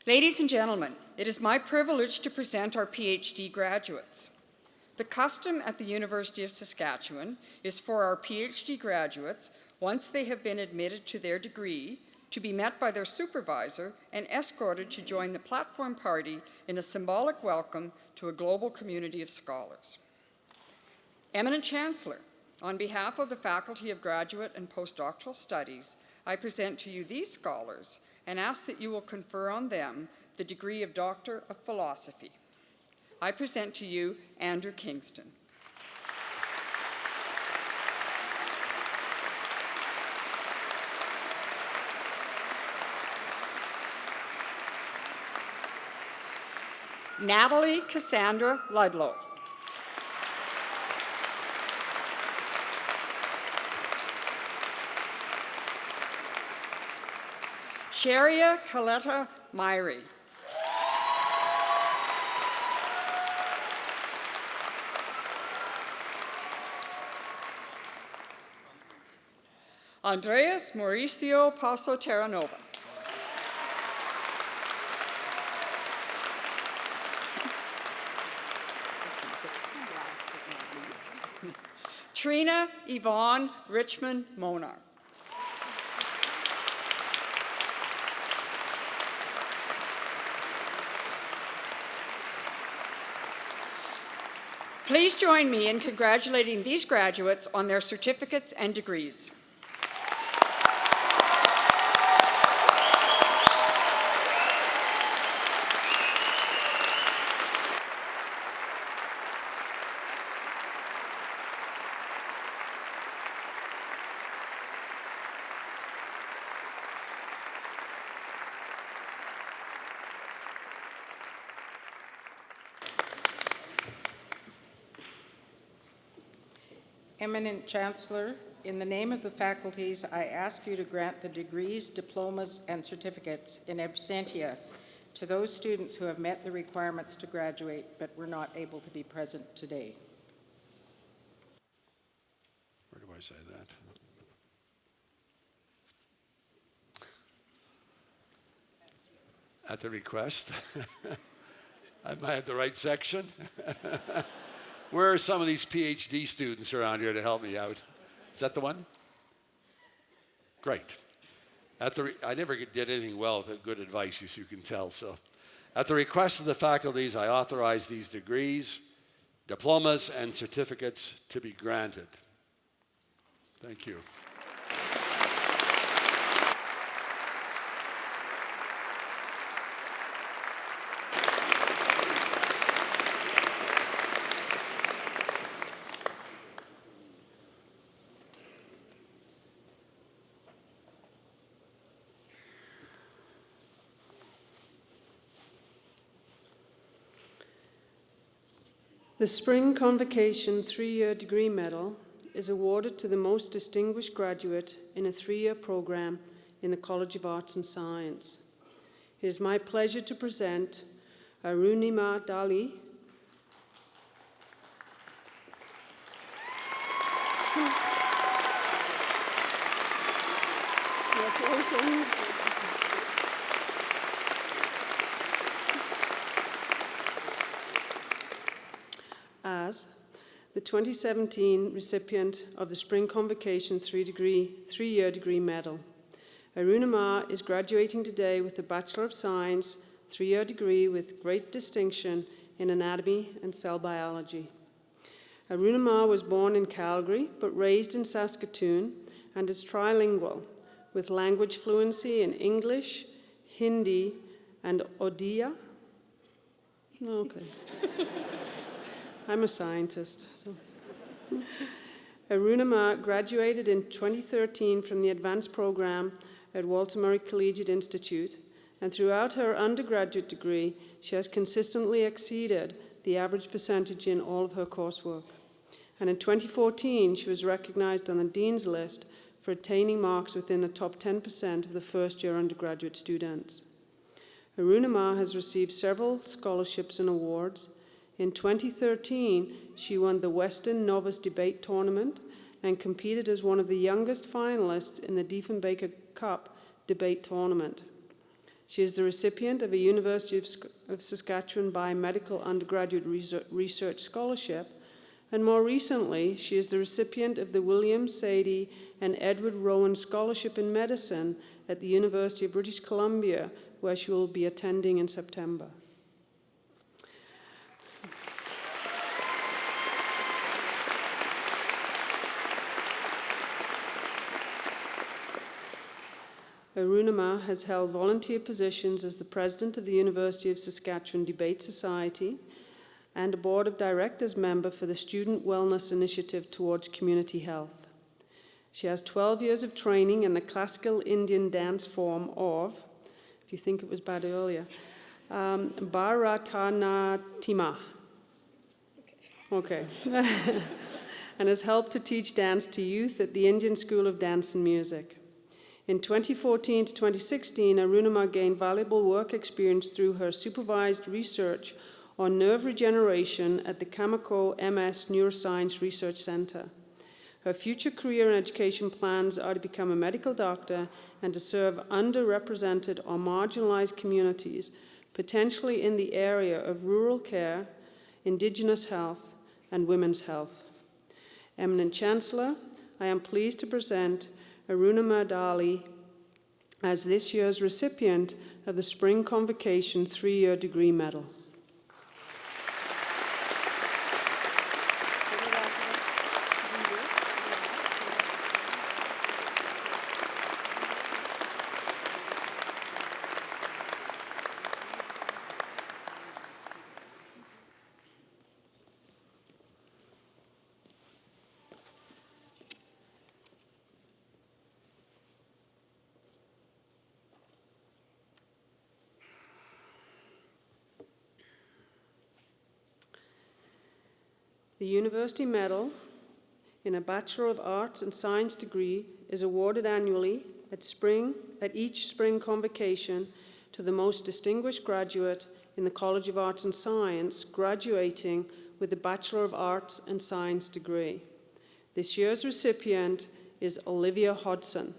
ladies and gentlemen, it is my privilege to present our PhD graduates. The custom at the University of Saskatchewan is for our PhD graduates, once they have been admitted to their degree, to be met by their supervisor and escorted to join the platform party in a symbolic welcome to a global community of scholars. Eminent Chancellor, on behalf of the Faculty of Graduate and Postdoctoral Studies, I present to you these scholars and ask that you will confer on them the degree of Doctor of Philosophy. I present to you Andrew Kingston. Natalie Cassandra Ludlow. Sharia Coletta Myrie. Andreas Mauricio Paso Terranova. Trina Yvonne Richmond Monar. Please join me in congratulating these graduates on their certificates and degrees. Eminent Chancellor, in the name of the faculties, I ask you to grant the degrees, diplomas, and certificates in absentia to those students who have met the requirements to graduate but were not able to be present today. Where do I say that? At the request. Am I at the right section? Where are some of these PhD students around here to help me out? Is that the one? Great. I never did anything well with good advice, as you can tell. So, at the request of the faculties, I authorize these degrees, diplomas, and certificates to be granted. Thank you. The Spring Convocation 3-year degree medal is awarded to the most distinguished graduate in a 3-year program in the College of Arts and Science. It is my pleasure to present Arunima Dali. As the 2017 recipient of the Spring Convocation 3-year degree medal. Arunima is graduating today with a Bachelor of Science 3-year degree with great distinction in anatomy and cell biology. Arunima was born in Calgary but raised in Saskatoon and is trilingual with language fluency in English, Hindi, and Odia. Okay. I'm a scientist. So. Arunima graduated in 2013 from the advanced program at Walter Murray Collegiate Institute, and throughout her undergraduate degree, she has consistently exceeded the average percentage in all of her coursework. And in 2014, she was recognized on the Dean's List for attaining marks within the top 10% of the first-year undergraduate students. Arunima has received several scholarships and awards. In 2013, she won the Western Novice Debate Tournament and competed as one of the youngest finalists in the Diefenbaker Cup Debate Tournament. She is the recipient of a University of Saskatchewan Biomedical Undergraduate Research Scholarship, and more recently, she is the recipient of the William Sadie and Edward Rowan Scholarship in Medicine at the University of British Columbia, where she will be attending in September. Arunima has held volunteer positions as the president of the University of Saskatchewan Debate Society and a board of directors member for the Student Wellness Initiative Towards Community Health. She has 12 years of training in the classical Indian dance form of, if you think it was bad earlier, Bharatanatyam. Okay. And has helped to teach dance to youth at the Indian School of Dance and Music. In 2014 to 2016, Arunima gained valuable work experience through her supervised research on nerve regeneration at the Cameco MS Neuroscience Research Center. Her future career and education plans are to become a medical doctor and to serve underrepresented or marginalized communities, potentially in the area of rural care, Indigenous health, and women's health. Eminent Chancellor, I am pleased to present Arunima Dali as this year's recipient of the Spring Convocation 3-year degree medal. The University Medal in a Bachelor of Arts and Science degree is awarded annually at each spring convocation to the most distinguished graduate in the College of Arts and Science graduating with a Bachelor of Arts and Science degree. This year's recipient is Olivia Hodson.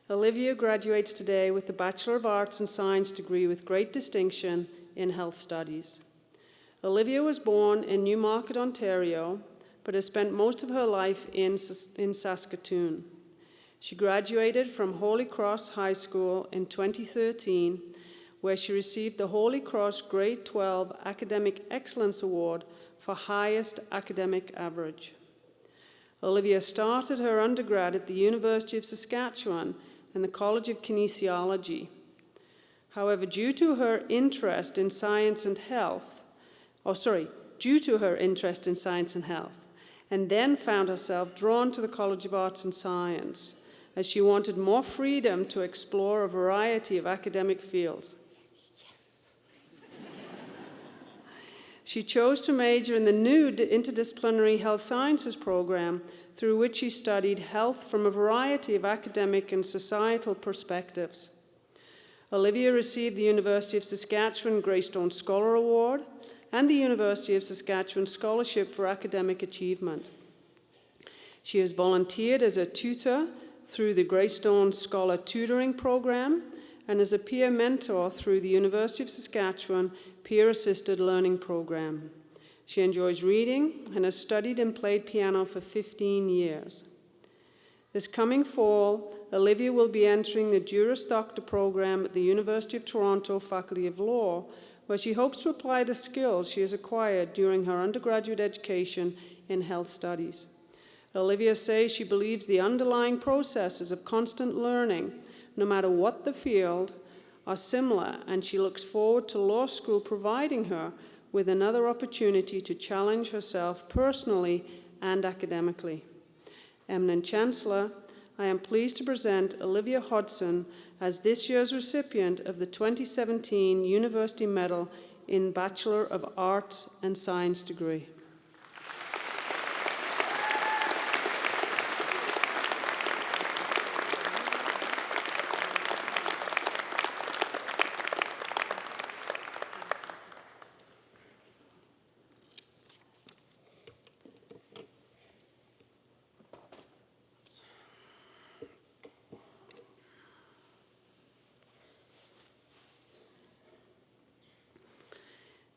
Olivia graduates today with the Bachelor of Arts and Science degree with great distinction in Health Studies. Olivia was born in Newmarket, Ontario, but has spent most of her life in Saskatoon. She graduated from Holy Cross High School in 2013, where she received the Holy Cross Grade 12 Academic Excellence Award for highest academic average. Olivia started her undergrad at the University of Saskatchewan and the College of Kinesiology. However, due to her interest in science and health, and then found herself drawn to the College of Arts and Science, as she wanted more freedom to explore a variety of academic fields. She chose to major in the new interdisciplinary health sciences program, through which she studied health from a variety of academic and societal perspectives. Olivia received the University of Saskatchewan Greystone Scholar Award and the University of Saskatchewan Scholarship for Academic Achievement. She has volunteered as a tutor through the Greystone Scholar Tutoring Program and as a peer mentor through the University of Saskatchewan Peer-Assisted Learning Program. She enjoys reading and has studied and played piano for 15 years. This coming fall, Olivia will be entering the Juris Doctor program at the University of Toronto Faculty of Law, where she hopes to apply the skills she has acquired during her undergraduate education in health studies. Olivia says she believes the underlying processes of constant learning, no matter what the field, are similar, and she looks forward to law school providing her with another opportunity to challenge herself personally and academically. Eminent Chancellor, I am pleased to present Olivia Hodson as this year's recipient of the 2017 University Medal in Bachelor of Arts and Science degree.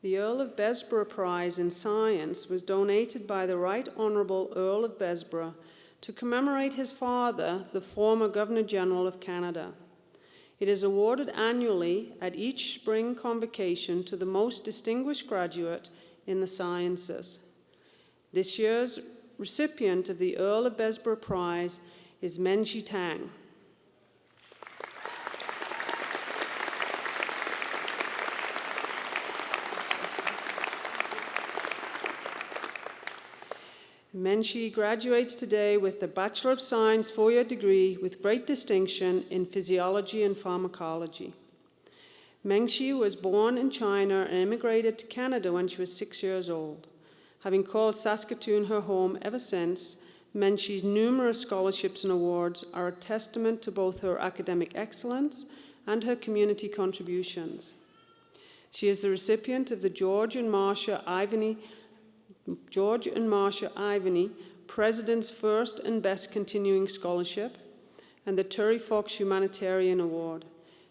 The Earl of Besborough Prize in Science was donated by the Right Honourable Earl of Besborough to commemorate his father, the former Governor-General of Canada. It is awarded annually at each spring convocation to the most distinguished graduate in the sciences. This year's recipient of the Earl of Besborough Prize is Menshi Tang. Menshi graduates today with the Bachelor of Science four-year degree with great distinction in physiology and pharmacology. Menshi was born in China and immigrated to Canada when she was 6 years old. Having called Saskatoon her home ever since, Menshi's numerous scholarships and awards are a testament to both her academic excellence and her community contributions. She is the recipient of the George and Marcia Ivany President's First and Best Continuing Scholarship and the Terry Fox Humanitarian Award.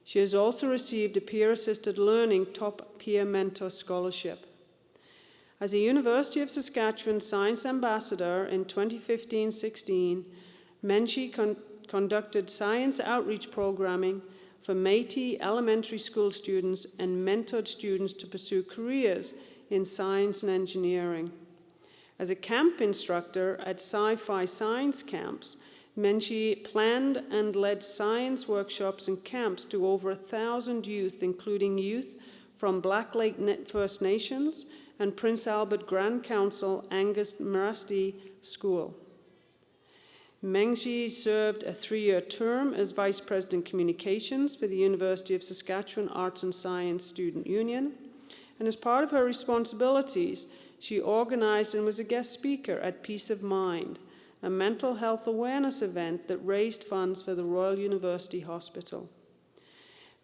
She has also received a Peer-Assisted Learning Top Peer Mentor Scholarship. As a University of Saskatchewan Science Ambassador in 2015-16, Menshi conducted science outreach programming for Métis elementary school students and mentored students to pursue careers in science and engineering. As a camp instructor at sci-fi science camps, Menshi planned and led science workshops and camps to over 1,000 youth, including youth from Black Lake First Nations and Prince Albert Grand Council Angus Marasti School. Mengji served a 3-year term as Vice President Communications for the University of Saskatchewan Arts and Science Student Union, and as part of her responsibilities, she organized and was a guest speaker at Peace of Mind, a mental health awareness event that raised funds for the Royal University Hospital.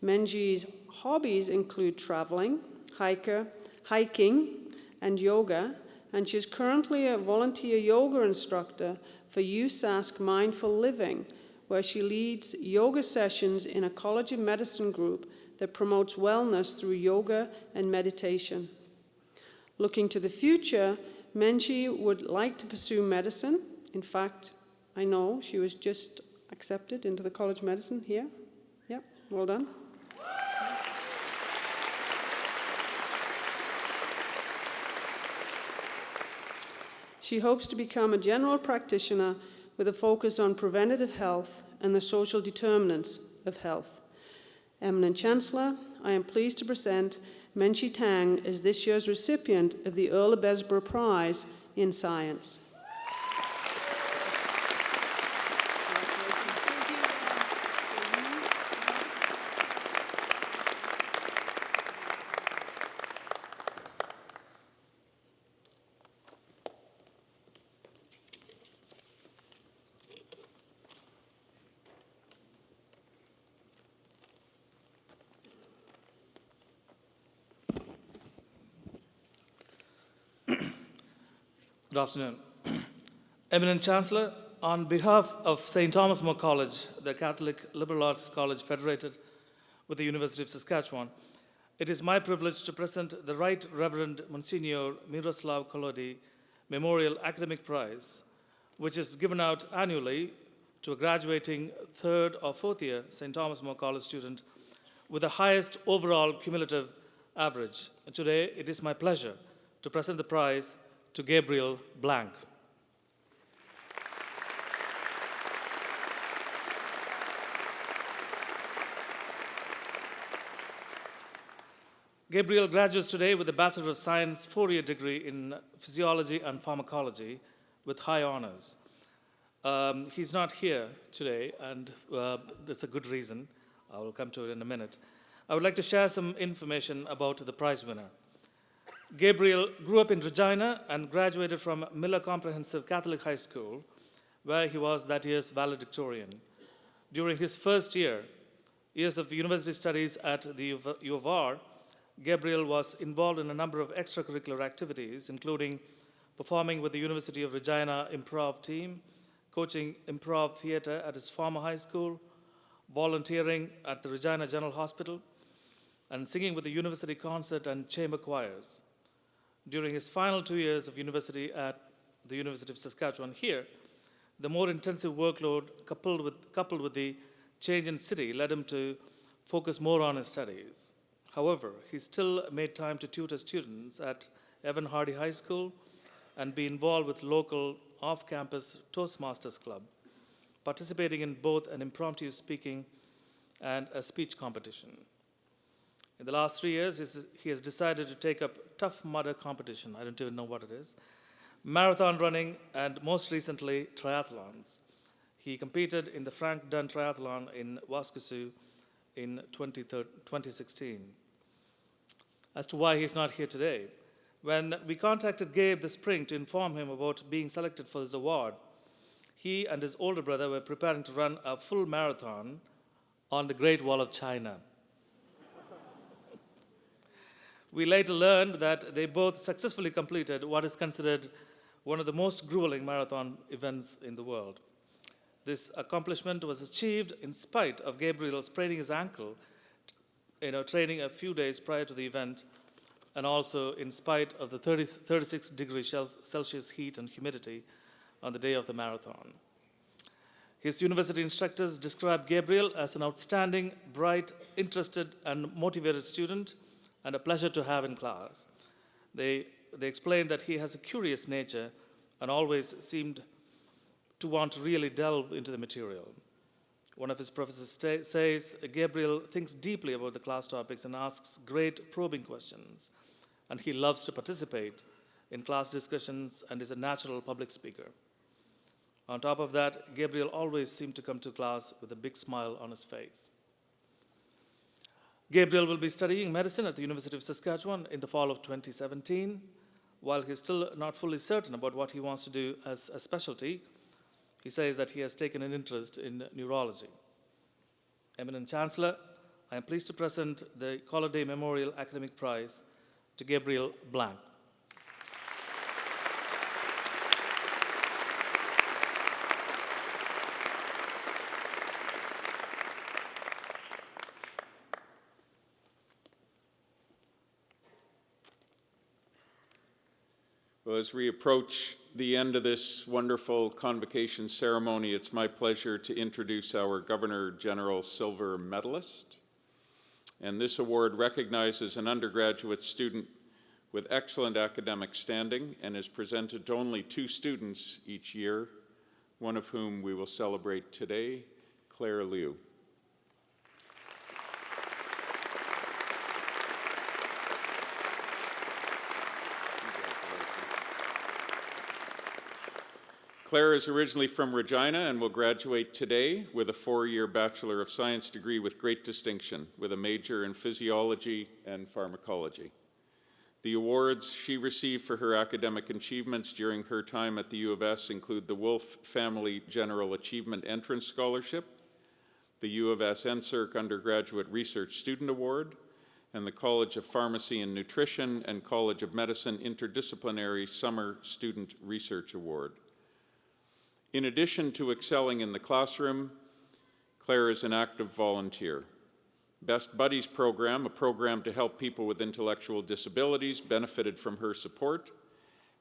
Mengji's hobbies include traveling, hiking, and yoga, and she is currently a volunteer yoga instructor for USask Mindful Living, where she leads yoga sessions in a College of Medicine group that promotes wellness through yoga and meditation. Looking to the future, Mengji would like to pursue medicine. In fact, I know she was just accepted into the College of Medicine here. Yeah, well done. She hopes to become a general practitioner with a focus on preventative health and the social determinants of health. Eminent Chancellor, I am pleased to present Mengji Tang as this year's recipient of the Earl of Besborough Prize in Science. Good afternoon. Eminent Chancellor, on behalf of St. Thomas More College, the Catholic Liberal Arts College federated with the University of Saskatchewan, it is my privilege to present the Right Reverend Monsignor Miroslav Kolody Memorial Academic Prize, which is given out annually to a graduating 3rd or 4th year St. Thomas More College student with the highest overall cumulative average. And today, it is my pleasure to present the prize to Gabriel Blank. Gabriel graduates today with a Bachelor of Science 4-year degree in Physiology and Pharmacology with high honors. He's not here today, and that's a good reason. I will come to it in a minute. I would like to share some information about the prize winner. Gabriel grew up in Regina and graduated from Miller Comprehensive Catholic High School, where he was that year's valedictorian. During his first years of university studies at the U of R, Gabriel was involved in a number of extracurricular activities, including performing with the University of Regina improv team, coaching improv theater at his former high school, volunteering at the Regina General Hospital, and singing with the university concert and chamber choirs. During his final 2 years of university at the University of Saskatchewan here, the more intensive workload coupled with the change in city led him to focus more on his studies. However, he still made time to tutor students at Evan Hardy High School and be involved with local off-campus Toastmasters Club, participating in both an impromptu speaking and a speech competition. In the last 3 years, he has decided to take up Tough Mudder competition, I don't even know what it is, marathon running, and most recently, triathlons. He competed in the Frank Dunn Triathlon in Waskesiu in 2016. As to why he's not here today, when we contacted Gabe this spring to inform him about being selected for this award, he and his older brother were preparing to run a full marathon on the Great Wall of China. We later learned that they both successfully completed what is considered one of the most grueling marathon events in the world. This accomplishment was achieved in spite of Gabriel spraining his ankle, training a few days prior to the event, and also in spite of the 36 degrees Celsius heat and humidity on the day of the marathon. His university instructors described Gabriel as an outstanding, bright, interested, and motivated student, and a pleasure to have in class. They explained that he has a curious nature and always seemed to want to really delve into the material. One of his professors says, Gabriel thinks deeply about the class topics and asks great probing questions, and he loves to participate in class discussions and is a natural public speaker. On top of that, Gabriel always seemed to come to class with a big smile on his face. Gabriel will be studying medicine at the University of Saskatchewan in the fall of 2017. While he's still not fully certain about what he wants to do as a specialty, he says that he has taken an interest in neurology. Eminent Chancellor, I am pleased to present the Colliday Memorial Academic Prize to Gabriel Blanc. Well, as we approach the end of this wonderful convocation ceremony, it's my pleasure to introduce our Governor General Silver Medalist. And this award recognizes an undergraduate student with excellent academic standing and is presented to only 2 students each year, one of whom we will celebrate today, Claire Liu. Claire is originally from Regina and will graduate today with a 4-year Bachelor of Science degree with great distinction, with a major in physiology and pharmacology. The awards she received for her academic achievements during her time at the U of S include the Wolf Family General Achievement Entrance Scholarship, the U of S NSERC Undergraduate Research Student Award, and the College of Pharmacy and Nutrition and College of Medicine Interdisciplinary Summer Student Research Award. In addition to excelling in the classroom, Claire is an active volunteer. Best Buddies program, a program to help people with intellectual disabilities, benefited from her support,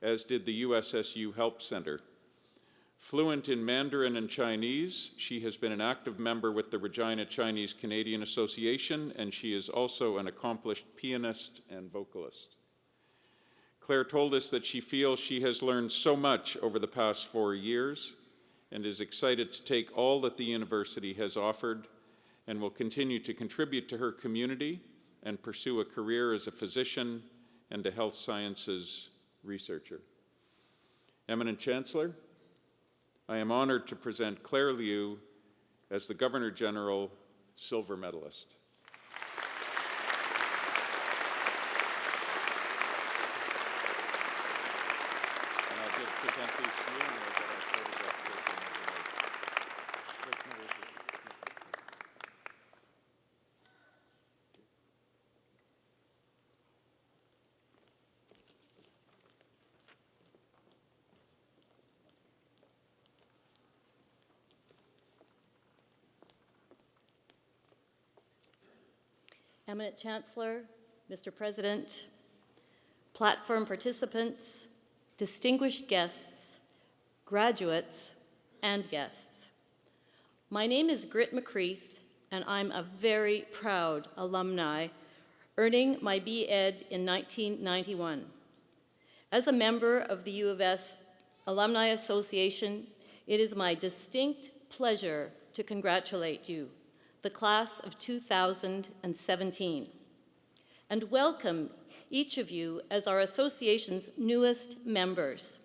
as did the USSU Help Center. Fluent in Mandarin and Chinese, she has been an active member with the Regina Chinese Canadian Association, and she is also an accomplished pianist and vocalist. Claire told us that she feels she has learned so much over the past 4 years and is excited to take all that the university has offered and will continue to contribute to her community and pursue a career as a physician and a health sciences researcher. Eminent Chancellor, I am honored to present Claire Liu as the Governor General Silver Medalist. And I'll just present these to you and we'll get our photograph taken over there. Eminent Chancellor, Mr. President, platform participants, distinguished guests, graduates, and guests. My name is Grit McCreath, and I'm a very proud alumni, earning my B.Ed in 1991. As a member of the U of S Alumni Association, it is my distinct pleasure to congratulate you, the class of 2017, and welcome each of you as our association's newest members,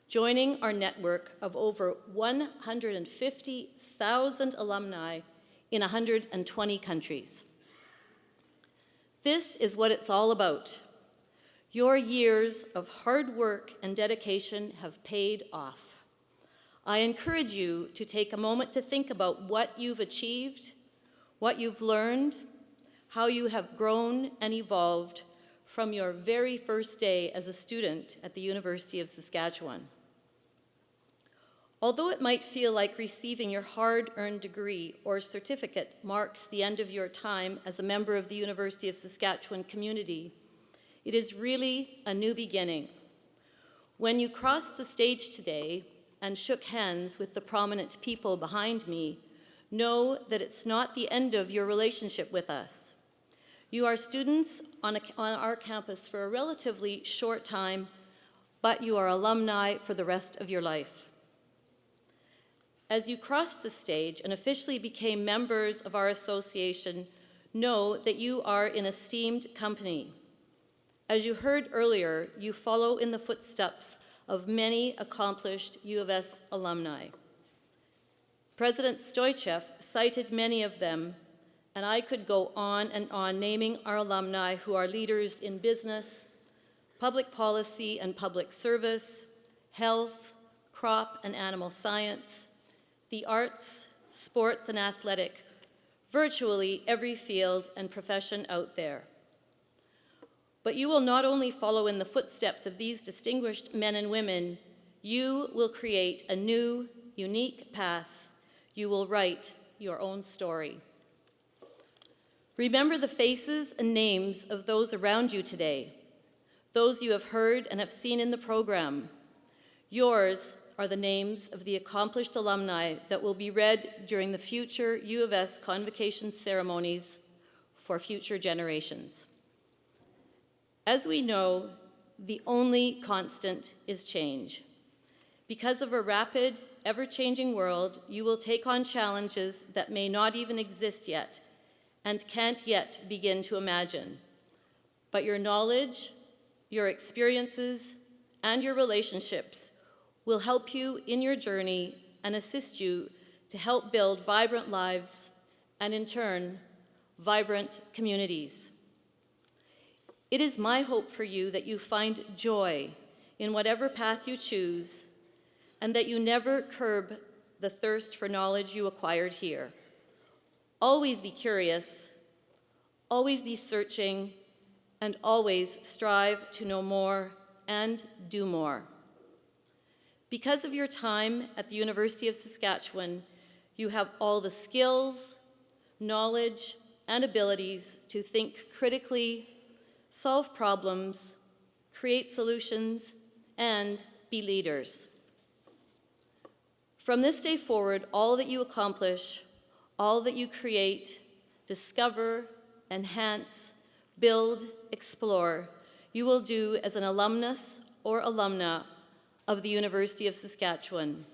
joining our network of over 150,000 alumni in 120 countries. This is what it's all about. Your years of hard work and dedication have paid off. I encourage you to take a moment to think about what you've achieved, what you've learned, how you have grown and evolved from your very first day as a student at the University of Saskatchewan. Although it might feel like receiving your hard-earned degree or certificate marks the end of your time as a member of the University of Saskatchewan community, it is really a new beginning. When you crossed the stage today and shook hands with the prominent people behind me, know that it's not the end of your relationship with us. You are students on our campus for a relatively short time, but you are alumni for the rest of your life. As you crossed the stage and officially became members of our association, know that you are in esteemed company. As you heard earlier, you follow in the footsteps of many accomplished U of S alumni. President Stoichev cited many of them, and I could go on and on naming our alumni who are leaders in business, public policy and public service, health, crop and animal science, the arts, sports and athletic, virtually every field and profession out there. But you will not only follow in the footsteps of these distinguished men and women, you will create a new, unique path. You will write your own story. Remember the faces and names of those around you today, those you have heard and have seen in the program. Yours are the names of the accomplished alumni that will be read during the future U of S convocation ceremonies for future generations. As we know, the only constant is change. Because of a rapid, ever-changing world, you will take on challenges that may not even exist yet and can't yet begin to imagine. But your knowledge, your experiences, and your relationships will help you in your journey and assist you to help build vibrant lives and, in turn, vibrant communities. It is my hope for you that you find joy in whatever path you choose and that you never curb the thirst for knowledge you acquired here. Always be curious, always be searching, and always strive to know more and do more. Because of your time at the University of Saskatchewan, you have all the skills, knowledge, and abilities to think critically, solve problems, create solutions, and be leaders. From this day forward, all that you accomplish, all that you create, discover, enhance, build, explore, you will do as an alumnus or alumna of the University of Saskatchewan,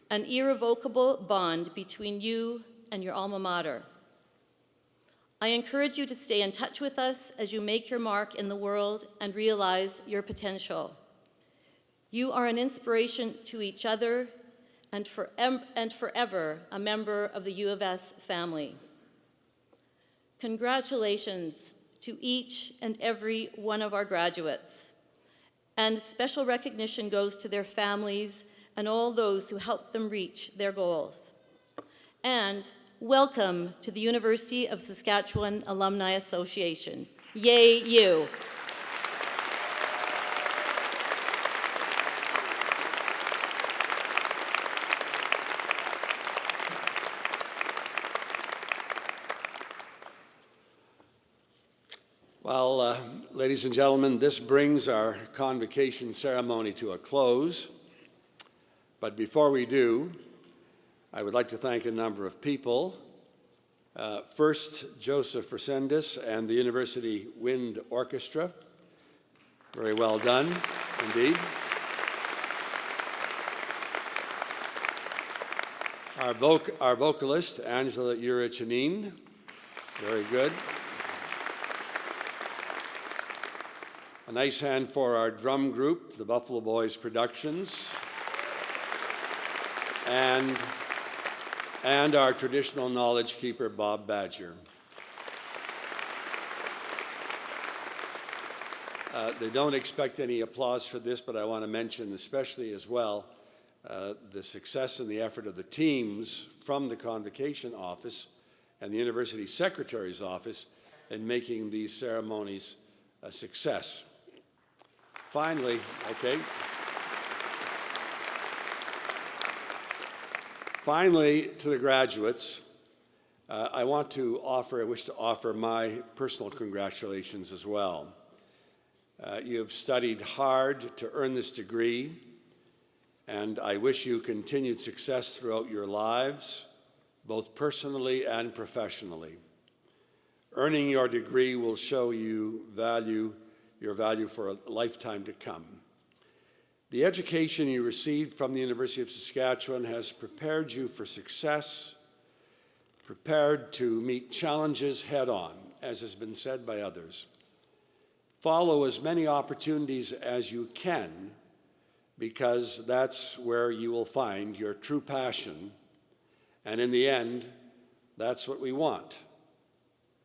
an irrevocable bond between you and your alma mater. I encourage you to stay in touch with us as you make your mark in the world and realize your potential. You are an inspiration to each other and forever a member of the U of S family. Congratulations to each and every one of our graduates. And special recognition goes to their families and all those who helped them reach their goals. And welcome to the University of Saskatchewan Alumni Association. Yay, you! Well, ladies and gentlemen, this brings our convocation ceremony to a close. But before we do, I would like to thank a number of people. First, Joseph Resendez and the University Wind Orchestra. Very well done, indeed. Our vocalist, Angela Urachanin. Very good. A nice hand for our drum group, the Buffalo Boys Productions, and our traditional knowledge keeper, Bob Badger. They don't expect any applause for this, but I want to mention especially as well the success and the effort of the teams from the Convocation Office and the University Secretary's Office in making these ceremonies a success. Finally, Finally, to the graduates, I wish to offer my personal congratulations as well. You have studied hard to earn this degree, and I wish you continued success throughout your lives, both personally and professionally. Earning your degree will show you your value for a lifetime to come. The education you received from the University of Saskatchewan has prepared you for success, prepared to meet challenges head-on, as has been said by others. Follow as many opportunities as you can, because that's where you will find your true passion And in the end, that's what we want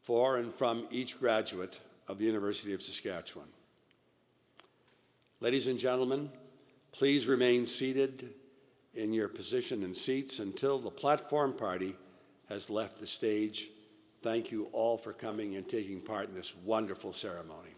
for and from each graduate of the University of Saskatchewan. Ladies and gentlemen, please remain seated in your position and seats until the platform party has left the stage. Thank you all for coming and taking part in this wonderful ceremony.